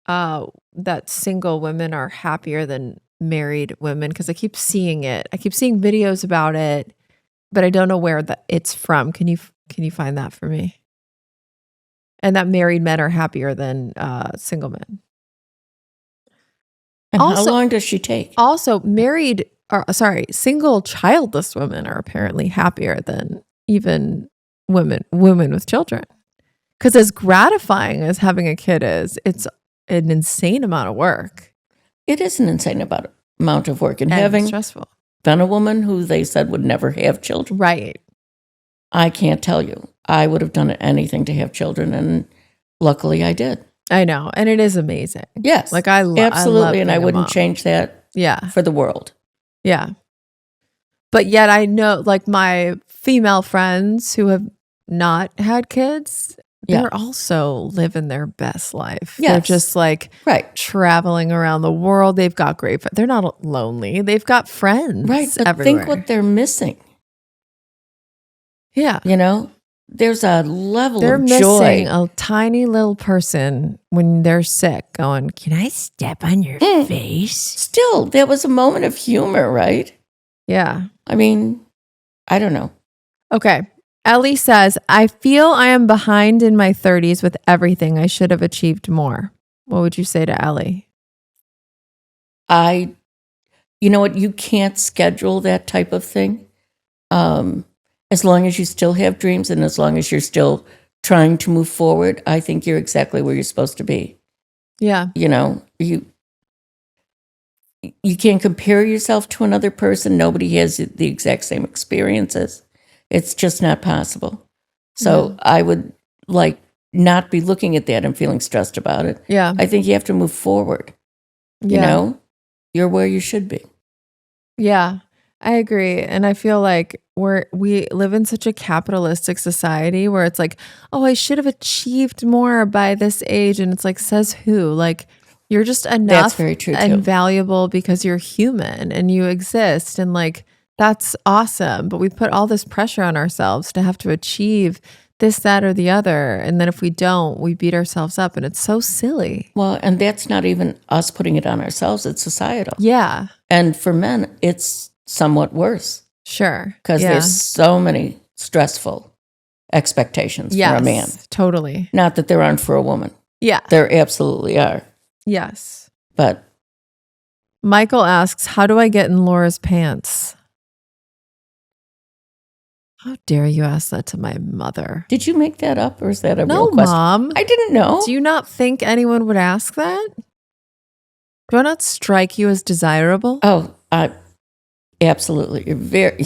Speaker 1: that single women are happier than married women? Because I keep seeing it. I keep seeing videos about it, but I don't know where it's from. Can you find that for me? And that married men are happier than single men.
Speaker 2: And how long does she take?
Speaker 1: Also, single childless women are apparently happier than even women with children. Because as gratifying as having a kid is, it's an insane amount of work.
Speaker 2: It is an insane amount of work. And
Speaker 1: having stressful.
Speaker 2: Been a woman who they said would never have children.
Speaker 1: Right.
Speaker 2: I can't tell you. I would have done anything to have children, and luckily I did.
Speaker 1: I know. And it is amazing.
Speaker 2: Yes.
Speaker 1: Like
Speaker 2: absolutely. And I wouldn't
Speaker 1: mom.
Speaker 2: change that for the world.
Speaker 1: Yeah. But yet I know like my female friends who have not had kids, they're also living their best life.
Speaker 2: Yes.
Speaker 1: They're just like traveling around the world. They've got they're not lonely. They've got friends.
Speaker 2: Right. But
Speaker 1: everywhere.
Speaker 2: think what they're missing.
Speaker 1: Yeah.
Speaker 2: There's a level
Speaker 1: they're
Speaker 2: of joy.
Speaker 1: Missing a tiny little person when they're sick going, can I step on your face?
Speaker 2: Still, there was a moment of humor, right?
Speaker 1: Yeah.
Speaker 2: I mean, I don't know.
Speaker 1: Okay. Ellie says, I feel I am behind in my 30s with everything. I should have achieved more. What would you say to Ellie?
Speaker 2: You know what? You can't schedule that type of thing. As long as you still have dreams and as long as you're still trying to move forward, I think you're exactly where you're supposed to be.
Speaker 1: Yeah.
Speaker 2: You can't compare yourself to another person. Nobody has the exact same experiences. It's just not possible. So I would not be looking at that and feeling stressed about it.
Speaker 1: Yeah.
Speaker 2: I think you have to move forward.
Speaker 1: Yeah.
Speaker 2: You're where you should be.
Speaker 1: Yeah, I agree. And I feel like we live in such a capitalistic society where it's like, oh, I should have achieved more by this age. And it's like, says who? Like, you're just enough
Speaker 2: That's very true
Speaker 1: and
Speaker 2: too.
Speaker 1: valuable because you're human and you exist. And like, that's awesome. But we put all this pressure on ourselves to have to achieve this, that, or the other. And then if we don't, we beat ourselves up. And it's so silly.
Speaker 2: Well, and that's not even us putting it on ourselves. It's societal.
Speaker 1: Yeah.
Speaker 2: And for men, it's somewhat worse.
Speaker 1: Sure.
Speaker 2: Because there's so many stressful expectations for a man.
Speaker 1: Totally.
Speaker 2: Not that there aren't for a woman.
Speaker 1: Yeah.
Speaker 2: There absolutely are.
Speaker 1: Yes.
Speaker 2: But
Speaker 1: Michael asks, how do I get in Laura's pants? How dare you ask that to my mother?
Speaker 2: Did you make that up or is that a
Speaker 1: No,
Speaker 2: real question?
Speaker 1: Mom.
Speaker 2: I didn't know.
Speaker 1: Do you not think anyone would ask that? Do I not strike you as desirable?
Speaker 2: Oh, absolutely. You're very,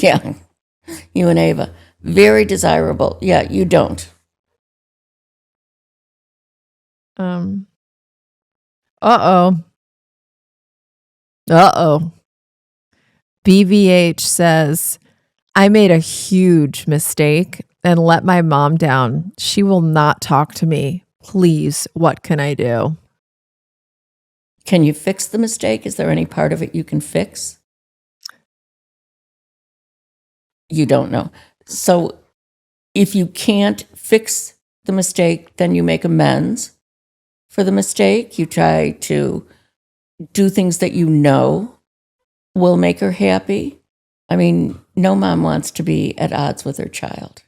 Speaker 2: you and Ava, very desirable. Yeah, you don't.
Speaker 1: Uh-oh. Uh-oh. BVH says, I made a huge mistake and let my mom down. She will not talk to me. Please, what can I do?
Speaker 2: Can you fix the mistake? Is there any part of it you can fix? You don't know. So if you can't fix the mistake, then you make amends for the mistake. You try to do things that you know will make her happy. I mean, no mom wants to be at odds with her child.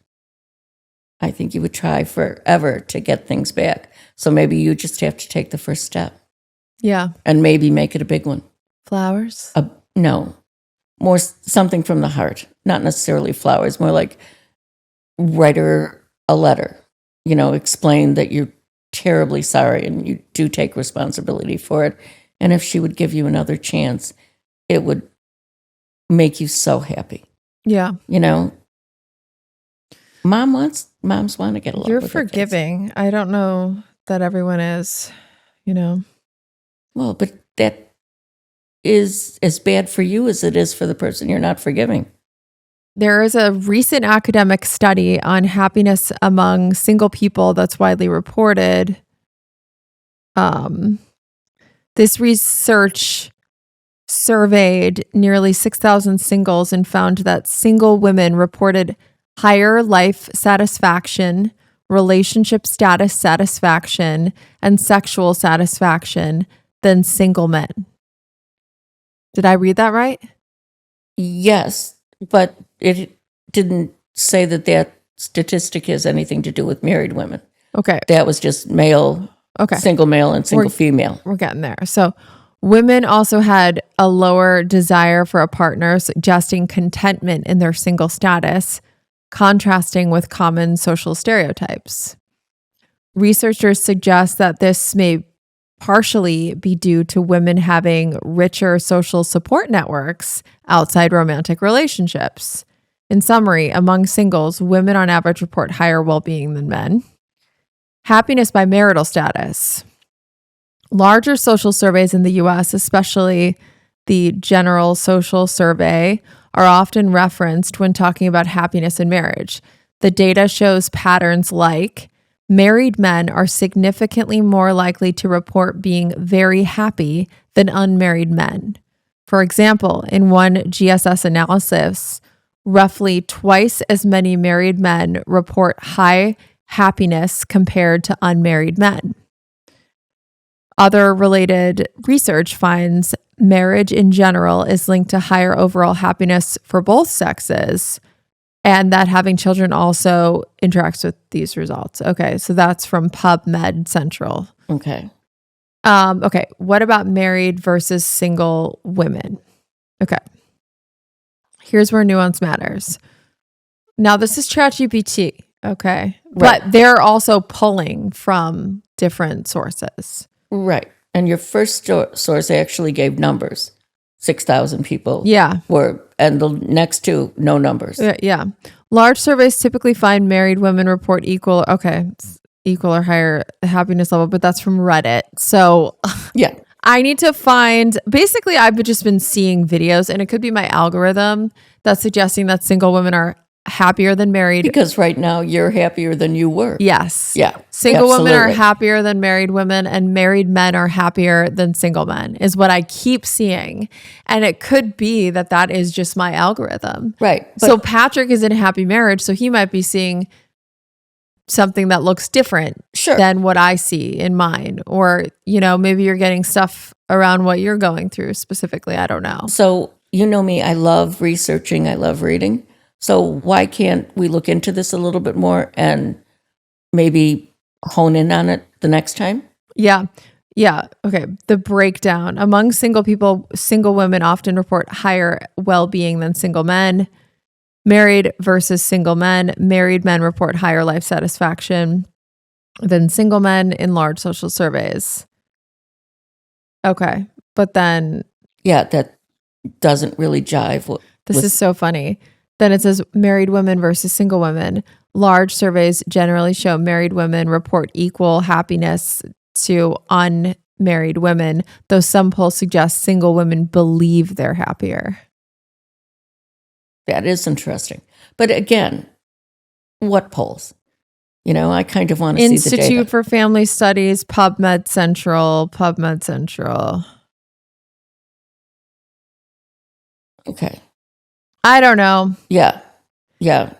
Speaker 2: I think you would try forever to get things back. So maybe you just have to take the first step.
Speaker 1: Yeah.
Speaker 2: And maybe make it a big one.
Speaker 1: Flowers?
Speaker 2: No, more something from the heart, not necessarily flowers, more like write her a letter, explain that you're terribly sorry and you do take responsibility for it. And if she would give you another chance, it would make you so happy.
Speaker 1: Yeah.
Speaker 2: Moms want to get along.
Speaker 1: You're
Speaker 2: with their kids.
Speaker 1: forgiving. I don't know that everyone is,
Speaker 2: Well, but that is as bad for you as it is for the person you're not forgiving.
Speaker 1: There is a recent academic study on happiness among single people that's widely reported. This research surveyed nearly 6,000 singles and found that single women reported higher life satisfaction, relationship status satisfaction, and sexual satisfaction than single men. Did I read that right?
Speaker 2: Yes, but it didn't say that statistic has anything to do with married women.
Speaker 1: Okay.
Speaker 2: That was just male, single male and single female.
Speaker 1: We're getting there. So women also had a lower desire for a partner, suggesting contentment in their single status, contrasting with common social stereotypes. Researchers suggest that this may partially be due to women having richer social support networks outside romantic relationships. In summary, among singles, women on average report higher well-being than men. Happiness by marital status. Larger social surveys in the US, especially the General Social Survey, are often referenced when talking about happiness in marriage. The data shows patterns like married men are significantly more likely to report being very happy than unmarried men. For example, in one GSS analysis, roughly twice as many married men report high happiness compared to unmarried men. Other related research finds marriage in general is linked to higher overall happiness for both sexes, and that having children also interacts with these results. Okay, so that's from PubMed Central.
Speaker 2: Okay.
Speaker 1: Okay, what about married versus single women? Okay. Here's where nuance matters. Now, this is ChatGPT, okay?
Speaker 2: Right.
Speaker 1: But they're also pulling from different sources.
Speaker 2: Right. And your first source actually gave numbers. 6,000 people
Speaker 1: Yeah.
Speaker 2: were, and the next two, no numbers.
Speaker 1: Yeah. Large surveys typically find married women report equal or higher happiness level, but that's from Reddit. So
Speaker 2: Yeah.
Speaker 1: I need to find, basically I've just been seeing videos, and it could be my algorithm that's suggesting that single women are happier than married.
Speaker 2: Because right now you're happier than you were.
Speaker 1: Yes.
Speaker 2: Yeah.
Speaker 1: Single women are
Speaker 2: absolutely.
Speaker 1: happier than married women, and married men are happier than single men, is what I keep seeing. And it could be that is just my algorithm.
Speaker 2: Right. But
Speaker 1: So Patrick is in a happy marriage, so he might be seeing something that looks different
Speaker 2: sure.
Speaker 1: than what I see in mine. Or, maybe you're getting stuff around what you're going through specifically. I don't know.
Speaker 2: So you know me, I love researching, I love reading. So why can't we look into this a little bit more and maybe hone in on it the next time?
Speaker 1: Yeah. Okay. The breakdown. Among single people, single women often report higher well-being than single men. Married versus single men. Married men report higher life satisfaction than single men in large social surveys. Okay. But then
Speaker 2: Yeah, that doesn't really jive.
Speaker 1: this is so funny. Then it says married women versus single women. Large surveys generally show married women report equal happiness to unmarried women, though some polls suggest single women believe they're happier.
Speaker 2: That is interesting. But again, what polls? You know, I kind of want to see the data.
Speaker 1: Institute for Family Studies, PubMed Central.
Speaker 2: Okay.
Speaker 1: I don't know.
Speaker 2: Yeah. Yeah.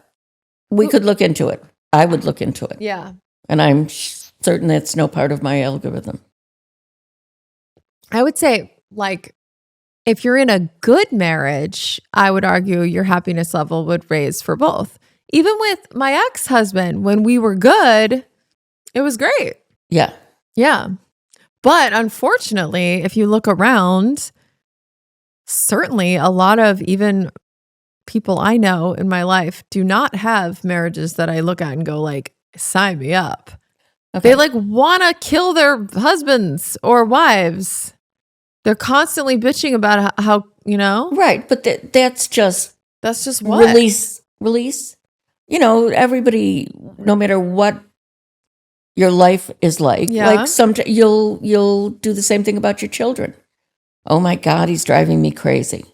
Speaker 2: We could look into it. I would look into it.
Speaker 1: Yeah.
Speaker 2: And I'm certain that's no part of my algorithm.
Speaker 1: I would say, like, if you're in a good marriage, I would argue your happiness level would raise for both. Even with my ex-husband, when we were good, it was great.
Speaker 2: Yeah.
Speaker 1: Yeah. But unfortunately, if you look around, certainly a lot of even people I know in my life do not have marriages that I look at and go like, sign me up.
Speaker 2: Okay.
Speaker 1: They like want to kill their husbands or wives. They're constantly bitching about how you know?
Speaker 2: Right. But that's just
Speaker 1: That's just what?
Speaker 2: Release. You know, everybody, no matter what your life is like,
Speaker 1: Yeah.
Speaker 2: like sometimes you'll do the same thing about your children. Oh my God, he's driving me crazy.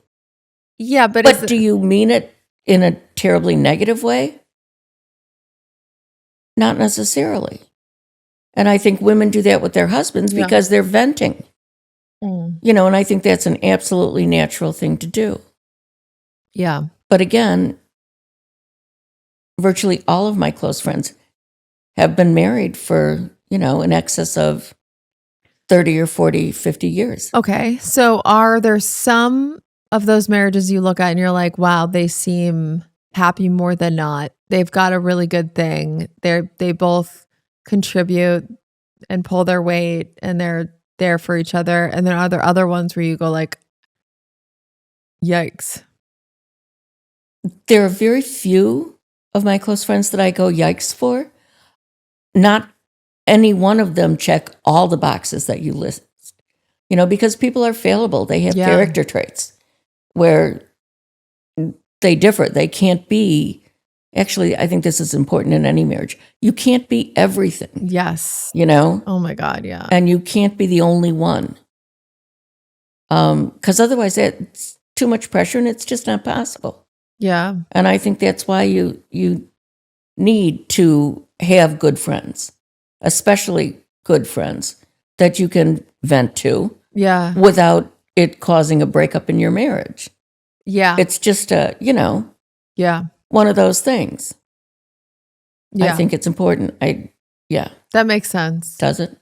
Speaker 1: Yeah, but
Speaker 2: But do you mean it in a terribly negative way? Not necessarily. And I think women do that with their husbands
Speaker 1: Yeah.
Speaker 2: because they're venting.
Speaker 1: Mm.
Speaker 2: You know, and I think that's an absolutely natural thing to do.
Speaker 1: Yeah.
Speaker 2: But again, virtually all of my close friends have been married for, you know, in excess of 30 or 40, 50 years.
Speaker 1: Okay. So are there some of those marriages you look at and you're like, wow, they seem happy more than not. They've got a really good thing. They both contribute and pull their weight and they're there for each other. And then are there other ones where you go like, yikes.
Speaker 2: There are very few of my close friends that I go yikes for. Not any one of them check all the boxes that you list, you know, because people are fallible. They have
Speaker 1: Yeah.
Speaker 2: character traits where they differ. They can't be, actually, I think this is important in any marriage. You can't be everything,
Speaker 1: Yes.
Speaker 2: you know,
Speaker 1: Oh my God. Yeah.
Speaker 2: and you can't be the only one. Because otherwise that's too much pressure and it's just not possible.
Speaker 1: Yeah.
Speaker 2: And I think that's why you need to have good friends, especially good friends that you can vent to
Speaker 1: Yeah.
Speaker 2: without it causing a breakup in your marriage.
Speaker 1: Yeah.
Speaker 2: It's just
Speaker 1: Yeah.
Speaker 2: one of those things.
Speaker 1: Yeah.
Speaker 2: I think it's important.
Speaker 1: That makes sense.
Speaker 2: Does it?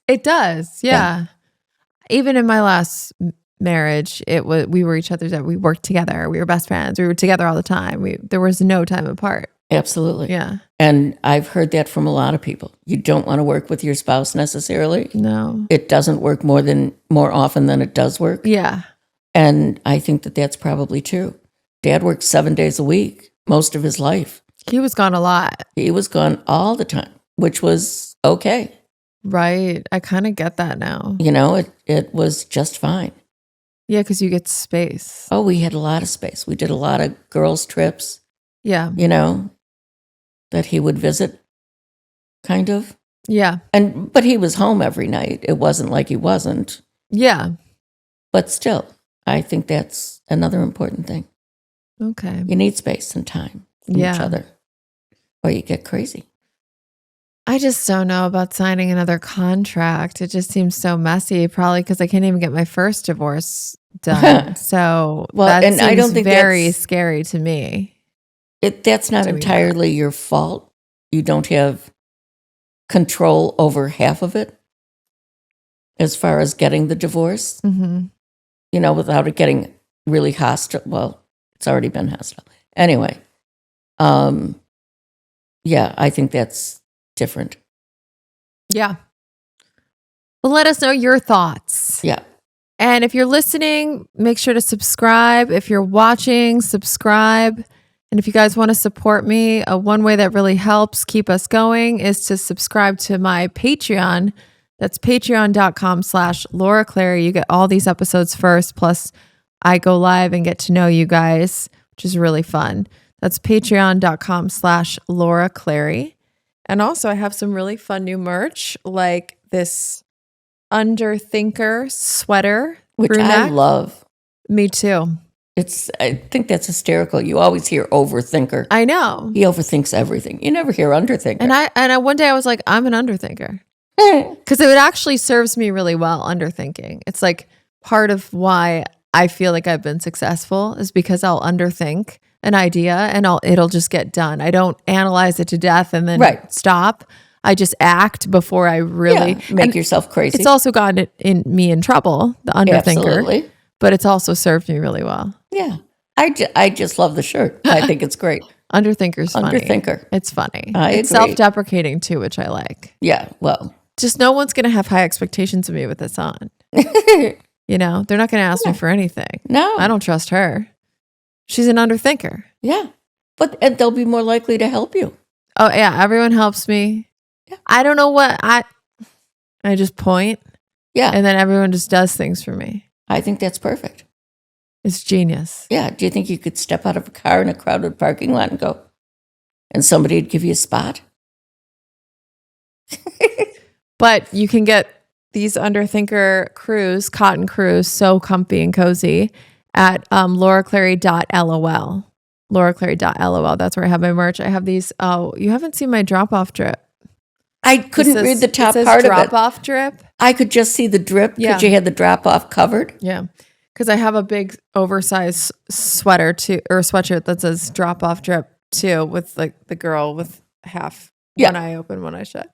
Speaker 1: It does. Yeah. Even in my last marriage, we were each other's. We worked together. We were best friends. We were together all the time. There was no time apart.
Speaker 2: Absolutely.
Speaker 1: Yeah.
Speaker 2: And I've heard that from a lot of people. You don't want to work with your spouse necessarily.
Speaker 1: No.
Speaker 2: It doesn't work more often than it does work.
Speaker 1: Yeah.
Speaker 2: And I think that that's probably true. Dad worked 7 days a week, most of his life.
Speaker 1: He was gone a lot.
Speaker 2: He was gone all the time, which was okay.
Speaker 1: Right. I kind of get that now.
Speaker 2: You know, it was just fine.
Speaker 1: Yeah, because you get space.
Speaker 2: Oh, we had a lot of space. We did a lot of girls' trips,
Speaker 1: Yeah.
Speaker 2: you know, that he would visit, kind of.
Speaker 1: Yeah.
Speaker 2: But he was home every night. It wasn't like he wasn't.
Speaker 1: Yeah.
Speaker 2: But still, I think that's another important thing.
Speaker 1: Okay.
Speaker 2: You need space and time from each
Speaker 1: Yeah.
Speaker 2: other, or you get crazy.
Speaker 1: I just don't know about signing another contract. It just seems so messy, probably because I can't even get my first divorce done. So
Speaker 2: Well,
Speaker 1: that
Speaker 2: and I don't
Speaker 1: seems
Speaker 2: think
Speaker 1: very
Speaker 2: that's-
Speaker 1: scary to me.
Speaker 2: That's not
Speaker 1: To me,
Speaker 2: entirely your fault. You don't have control over half of it as far as getting the divorce,
Speaker 1: Mm-hmm.
Speaker 2: you know, without it getting really hostile. Well, it's already been hostile. Anyway, yeah, I think that's different.
Speaker 1: Yeah. Well, let us know your thoughts.
Speaker 2: Yeah.
Speaker 1: And if you're listening, make sure to subscribe. If you're watching, subscribe. And if you guys want to support me, one way that really helps keep us going is to subscribe to my Patreon. That's patreon.com/Laura Clary. You get all these episodes first. Plus, I go live and get to know you guys, which is really fun. That's patreon.com/Laura Clary. And also, I have some really fun new merch, like this Underthinker sweater.
Speaker 2: Which
Speaker 1: crew
Speaker 2: I
Speaker 1: neck.
Speaker 2: love.
Speaker 1: Me too.
Speaker 2: I think that's hysterical. You always hear overthinker.
Speaker 1: I know.
Speaker 2: He overthinks everything. You never hear underthinker.
Speaker 1: And I one day I was like, I'm an underthinker. Because it actually serves me really well, underthinking. It's like part of why I feel like I've been successful is because I'll underthink an idea and it'll just get done. I don't analyze it to death and then stop. I just act before I really
Speaker 2: make yourself crazy.
Speaker 1: It's also gotten me in trouble, the underthinker.
Speaker 2: Absolutely.
Speaker 1: But it's also served me really well.
Speaker 2: Yeah. I just love the shirt. I think it's great.
Speaker 1: Underthinker's funny.
Speaker 2: Underthinker.
Speaker 1: It's funny.
Speaker 2: I
Speaker 1: It's
Speaker 2: agree.
Speaker 1: self-deprecating too, which I like.
Speaker 2: Yeah, well.
Speaker 1: Just no one's going to have high expectations of me with this on. You know, they're not going to ask me for anything.
Speaker 2: No.
Speaker 1: I don't trust her. She's an underthinker.
Speaker 2: Yeah. And they'll be more likely to help you.
Speaker 1: Oh, yeah. Everyone helps me.
Speaker 2: Yeah.
Speaker 1: I don't know what I just point.
Speaker 2: Yeah.
Speaker 1: And then everyone just does things for me.
Speaker 2: I think that's perfect.
Speaker 1: It's genius.
Speaker 2: Yeah. Do you think you could step out of a car in a crowded parking lot and go, and somebody would give you a spot?
Speaker 1: But you can get these underthinker crews, cotton crews, so comfy and cozy at lauraclary.lol. lauraclary.lol. That's where I have my merch. I have these. Oh, you haven't seen my drop-off drip.
Speaker 2: I couldn't read the top part of it.
Speaker 1: Drop-off drip.
Speaker 2: I could just see the drip because
Speaker 1: Yeah.
Speaker 2: you had the drop-off covered.
Speaker 1: Yeah. Because I have a big oversized sweater too, or sweatshirt that says drop-off drip too, with like the girl with half one eye open, one eye shut.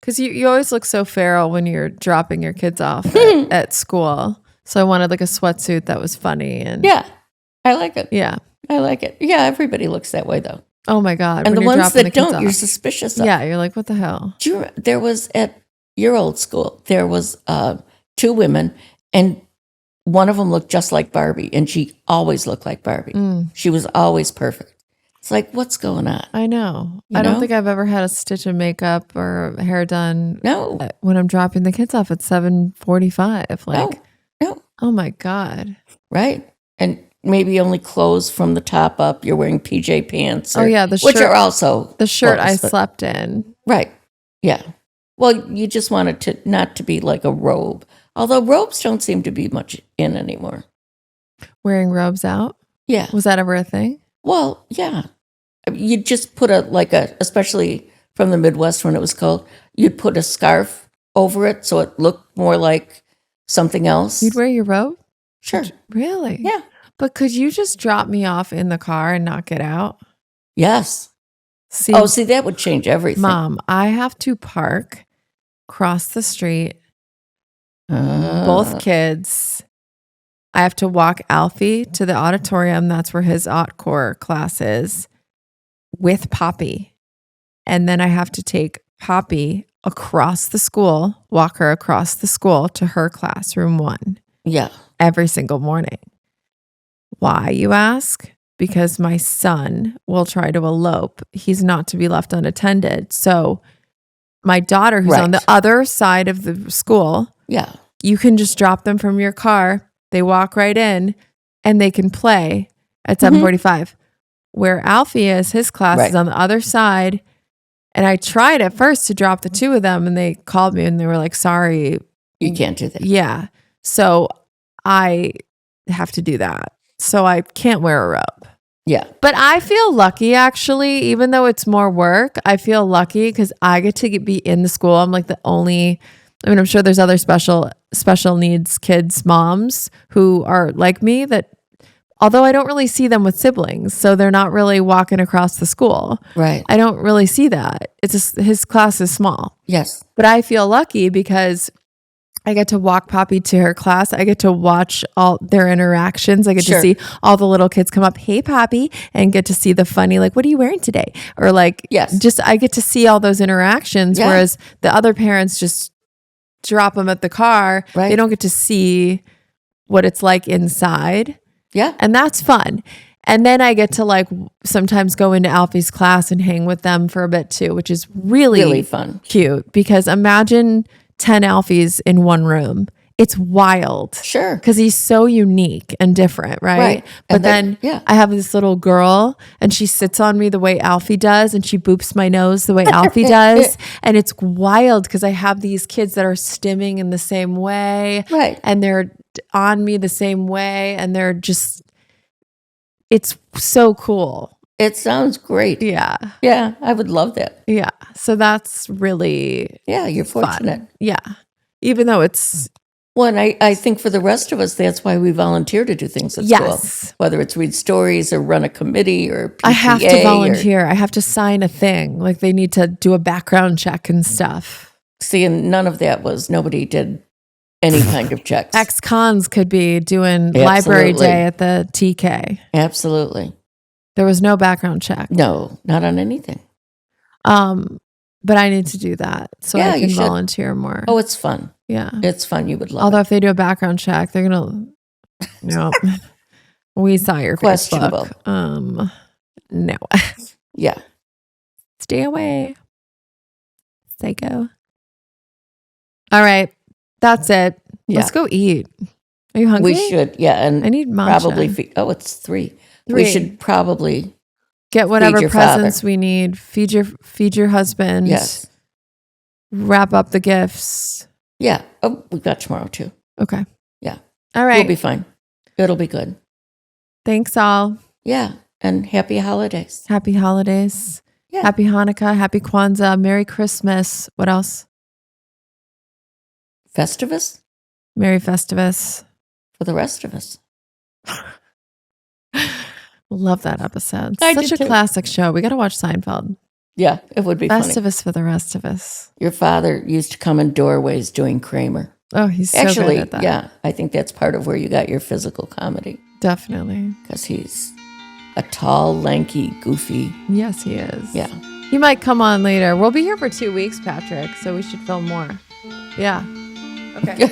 Speaker 1: Because you always look so feral when you're dropping your kids off at school. So I wanted like a sweatsuit that was funny. And
Speaker 2: Yeah. I like it.
Speaker 1: yeah.
Speaker 2: I like it. Yeah, everybody looks that way though.
Speaker 1: Oh my God.
Speaker 2: And
Speaker 1: when
Speaker 2: the
Speaker 1: you're
Speaker 2: ones
Speaker 1: dropping
Speaker 2: that
Speaker 1: the kids
Speaker 2: don't, you're
Speaker 1: off.
Speaker 2: suspicious of.
Speaker 1: Yeah, you're like, what the hell?
Speaker 2: There was at your old school, there was 2 women, and one of them looked just like Barbie, and she always looked like Barbie. She was always perfect. It's like, what's going on?
Speaker 1: I know.
Speaker 2: You
Speaker 1: I don't
Speaker 2: know?
Speaker 1: think I've ever had a stitch of makeup or hair done
Speaker 2: No,
Speaker 1: when I'm dropping the kids off at 7:45. Like,
Speaker 2: no,
Speaker 1: oh my God.
Speaker 2: right? And maybe only clothes from the top up. You're wearing PJ pants.
Speaker 1: Oh, yeah, the
Speaker 2: which
Speaker 1: shirt-
Speaker 2: are also
Speaker 1: The shirt I
Speaker 2: clothes, but-
Speaker 1: slept in.
Speaker 2: Right. Yeah. Well, you just want it to not to be like a robe. Although robes don't seem to be much in anymore.
Speaker 1: Wearing robes out.
Speaker 2: Yeah.
Speaker 1: Was that ever a thing?
Speaker 2: Well, yeah. You just put especially from the Midwest when it was cold, you'd put a scarf over it so it looked more like something else.
Speaker 1: You'd wear your robe?
Speaker 2: Sure.
Speaker 1: Really?
Speaker 2: Yeah.
Speaker 1: But could you just drop me off in the car and not get out?
Speaker 2: Yes.
Speaker 1: See,
Speaker 2: See, that would change everything.
Speaker 1: Mom, I have to park, cross the street,
Speaker 2: Uh,
Speaker 1: both kids. I have to walk Alfie to the auditorium. That's where his AutCore class is with Poppy. And then I have to take Poppy across the school, walk her across the school to her classroom 1
Speaker 2: Yeah.
Speaker 1: every single morning. Why, you ask? Because my son will try to elope. He's not to be left unattended. So my daughter, who's on the
Speaker 2: Right.
Speaker 1: other side of the school,
Speaker 2: Yeah.
Speaker 1: you can just drop them from your car. They walk right in and they can play at 7:45. Where Alfie is, his class is
Speaker 2: Right.
Speaker 1: on the other side. And I tried at first to drop the 2 of them and they called me and they were like, sorry.
Speaker 2: You can't do that.
Speaker 1: Yeah. So I have to do that. So I can't wear a robe.
Speaker 2: Yeah.
Speaker 1: But I feel lucky, actually, even though it's more work. I feel lucky because I get to be in the school. I'm like the only. I mean, I'm sure there's other special needs kids, moms who are like me. That although I don't really see them with siblings, so they're not really walking across the school.
Speaker 2: Right.
Speaker 1: I don't really see that. It's just, his class is small.
Speaker 2: Yes.
Speaker 1: But I feel lucky because I get to walk Poppy to her class. I get to watch all their interactions. I get
Speaker 2: Sure.
Speaker 1: to see all the little kids come up, hey, Poppy, and get to see the funny, like, what are you wearing today? Or like,
Speaker 2: Yes.
Speaker 1: just I get to see all those interactions.
Speaker 2: Yeah.
Speaker 1: Whereas the other parents just drop them at the car.
Speaker 2: Right.
Speaker 1: They don't get to see what it's like inside.
Speaker 2: Yeah.
Speaker 1: And that's fun. And then I get to like sometimes go into Alfie's class and hang with them for a bit too, which is
Speaker 2: Really fun.
Speaker 1: cute because imagine 10 Alfies in one room. It's wild
Speaker 2: Sure.
Speaker 1: because he's so unique and different, right?
Speaker 2: Right.
Speaker 1: But
Speaker 2: And then-
Speaker 1: then I have this little girl and she sits on me the way Alfie does and she boops my nose the way Alfie does. And it's wild because I have these kids that are stimming in the same way
Speaker 2: Right.
Speaker 1: and they're on me the same way and they're just it's so cool.
Speaker 2: It sounds great.
Speaker 1: Yeah.
Speaker 2: Yeah, I would love that.
Speaker 1: Yeah. So that's really
Speaker 2: Yeah, you're
Speaker 1: fun.
Speaker 2: fortunate.
Speaker 1: Yeah. Even though it's,
Speaker 2: Well, and I think for the rest of us, that's why we volunteer to do things at
Speaker 1: Yes.
Speaker 2: school. Whether it's read stories or run a committee or PTA
Speaker 1: I have to
Speaker 2: or-
Speaker 1: volunteer. I have to sign a thing. Like they need to do a background check and stuff.
Speaker 2: See, and none of that was, nobody did any kind of checks.
Speaker 1: Ex-cons could be doing library
Speaker 2: Absolutely.
Speaker 1: day at the TK.
Speaker 2: Absolutely.
Speaker 1: There was no background check.
Speaker 2: No, not on anything.
Speaker 1: But I need to do that so
Speaker 2: Yeah,
Speaker 1: I
Speaker 2: you
Speaker 1: can
Speaker 2: should.
Speaker 1: volunteer more.
Speaker 2: Oh, it's fun.
Speaker 1: Yeah.
Speaker 2: It's fun. You would love
Speaker 1: Although
Speaker 2: it.
Speaker 1: if they do a background check, they're gonna, we saw your
Speaker 2: Questionable.
Speaker 1: Facebook. No,
Speaker 2: Yeah.
Speaker 1: stay away, psycho. All right, that's it.
Speaker 2: Yeah.
Speaker 1: Let's go eat. Are you hungry?
Speaker 2: We should. Yeah. And
Speaker 1: I need matcha.
Speaker 2: probably, it's 3. We
Speaker 1: Three.
Speaker 2: should probably,
Speaker 1: Get whatever
Speaker 2: your
Speaker 1: presents
Speaker 2: father.
Speaker 1: we need. Feed your husband.
Speaker 2: yes.
Speaker 1: Wrap up the gifts.
Speaker 2: Yeah. Oh, we've got tomorrow too.
Speaker 1: Okay.
Speaker 2: Yeah.
Speaker 1: All right.
Speaker 2: We'll be fine. It'll be good.
Speaker 1: Thanks all.
Speaker 2: Yeah. And happy holidays.
Speaker 1: Happy holidays.
Speaker 2: Yeah.
Speaker 1: Happy Hanukkah. Happy Kwanzaa. Merry Christmas. What else?
Speaker 2: Festivus
Speaker 1: Merry Festivus.
Speaker 2: for the rest of us.
Speaker 1: Love that episode.
Speaker 2: I
Speaker 1: Such
Speaker 2: did
Speaker 1: a
Speaker 2: too.
Speaker 1: classic show. We got to watch Seinfeld.
Speaker 2: Yeah. It would be funny.
Speaker 1: Festivus for the rest of us.
Speaker 2: Your father used to come in doorways doing Kramer.
Speaker 1: Oh, he's so
Speaker 2: Actually,
Speaker 1: good at that.
Speaker 2: yeah. I think that's part of where you got your physical comedy
Speaker 1: Definitely.
Speaker 2: because he's a tall, lanky, goofy.
Speaker 1: Yes, he is.
Speaker 2: Yeah.
Speaker 1: He might come on later. We'll be here for 2 weeks, Patrick, so we should film more. Yeah. Okay.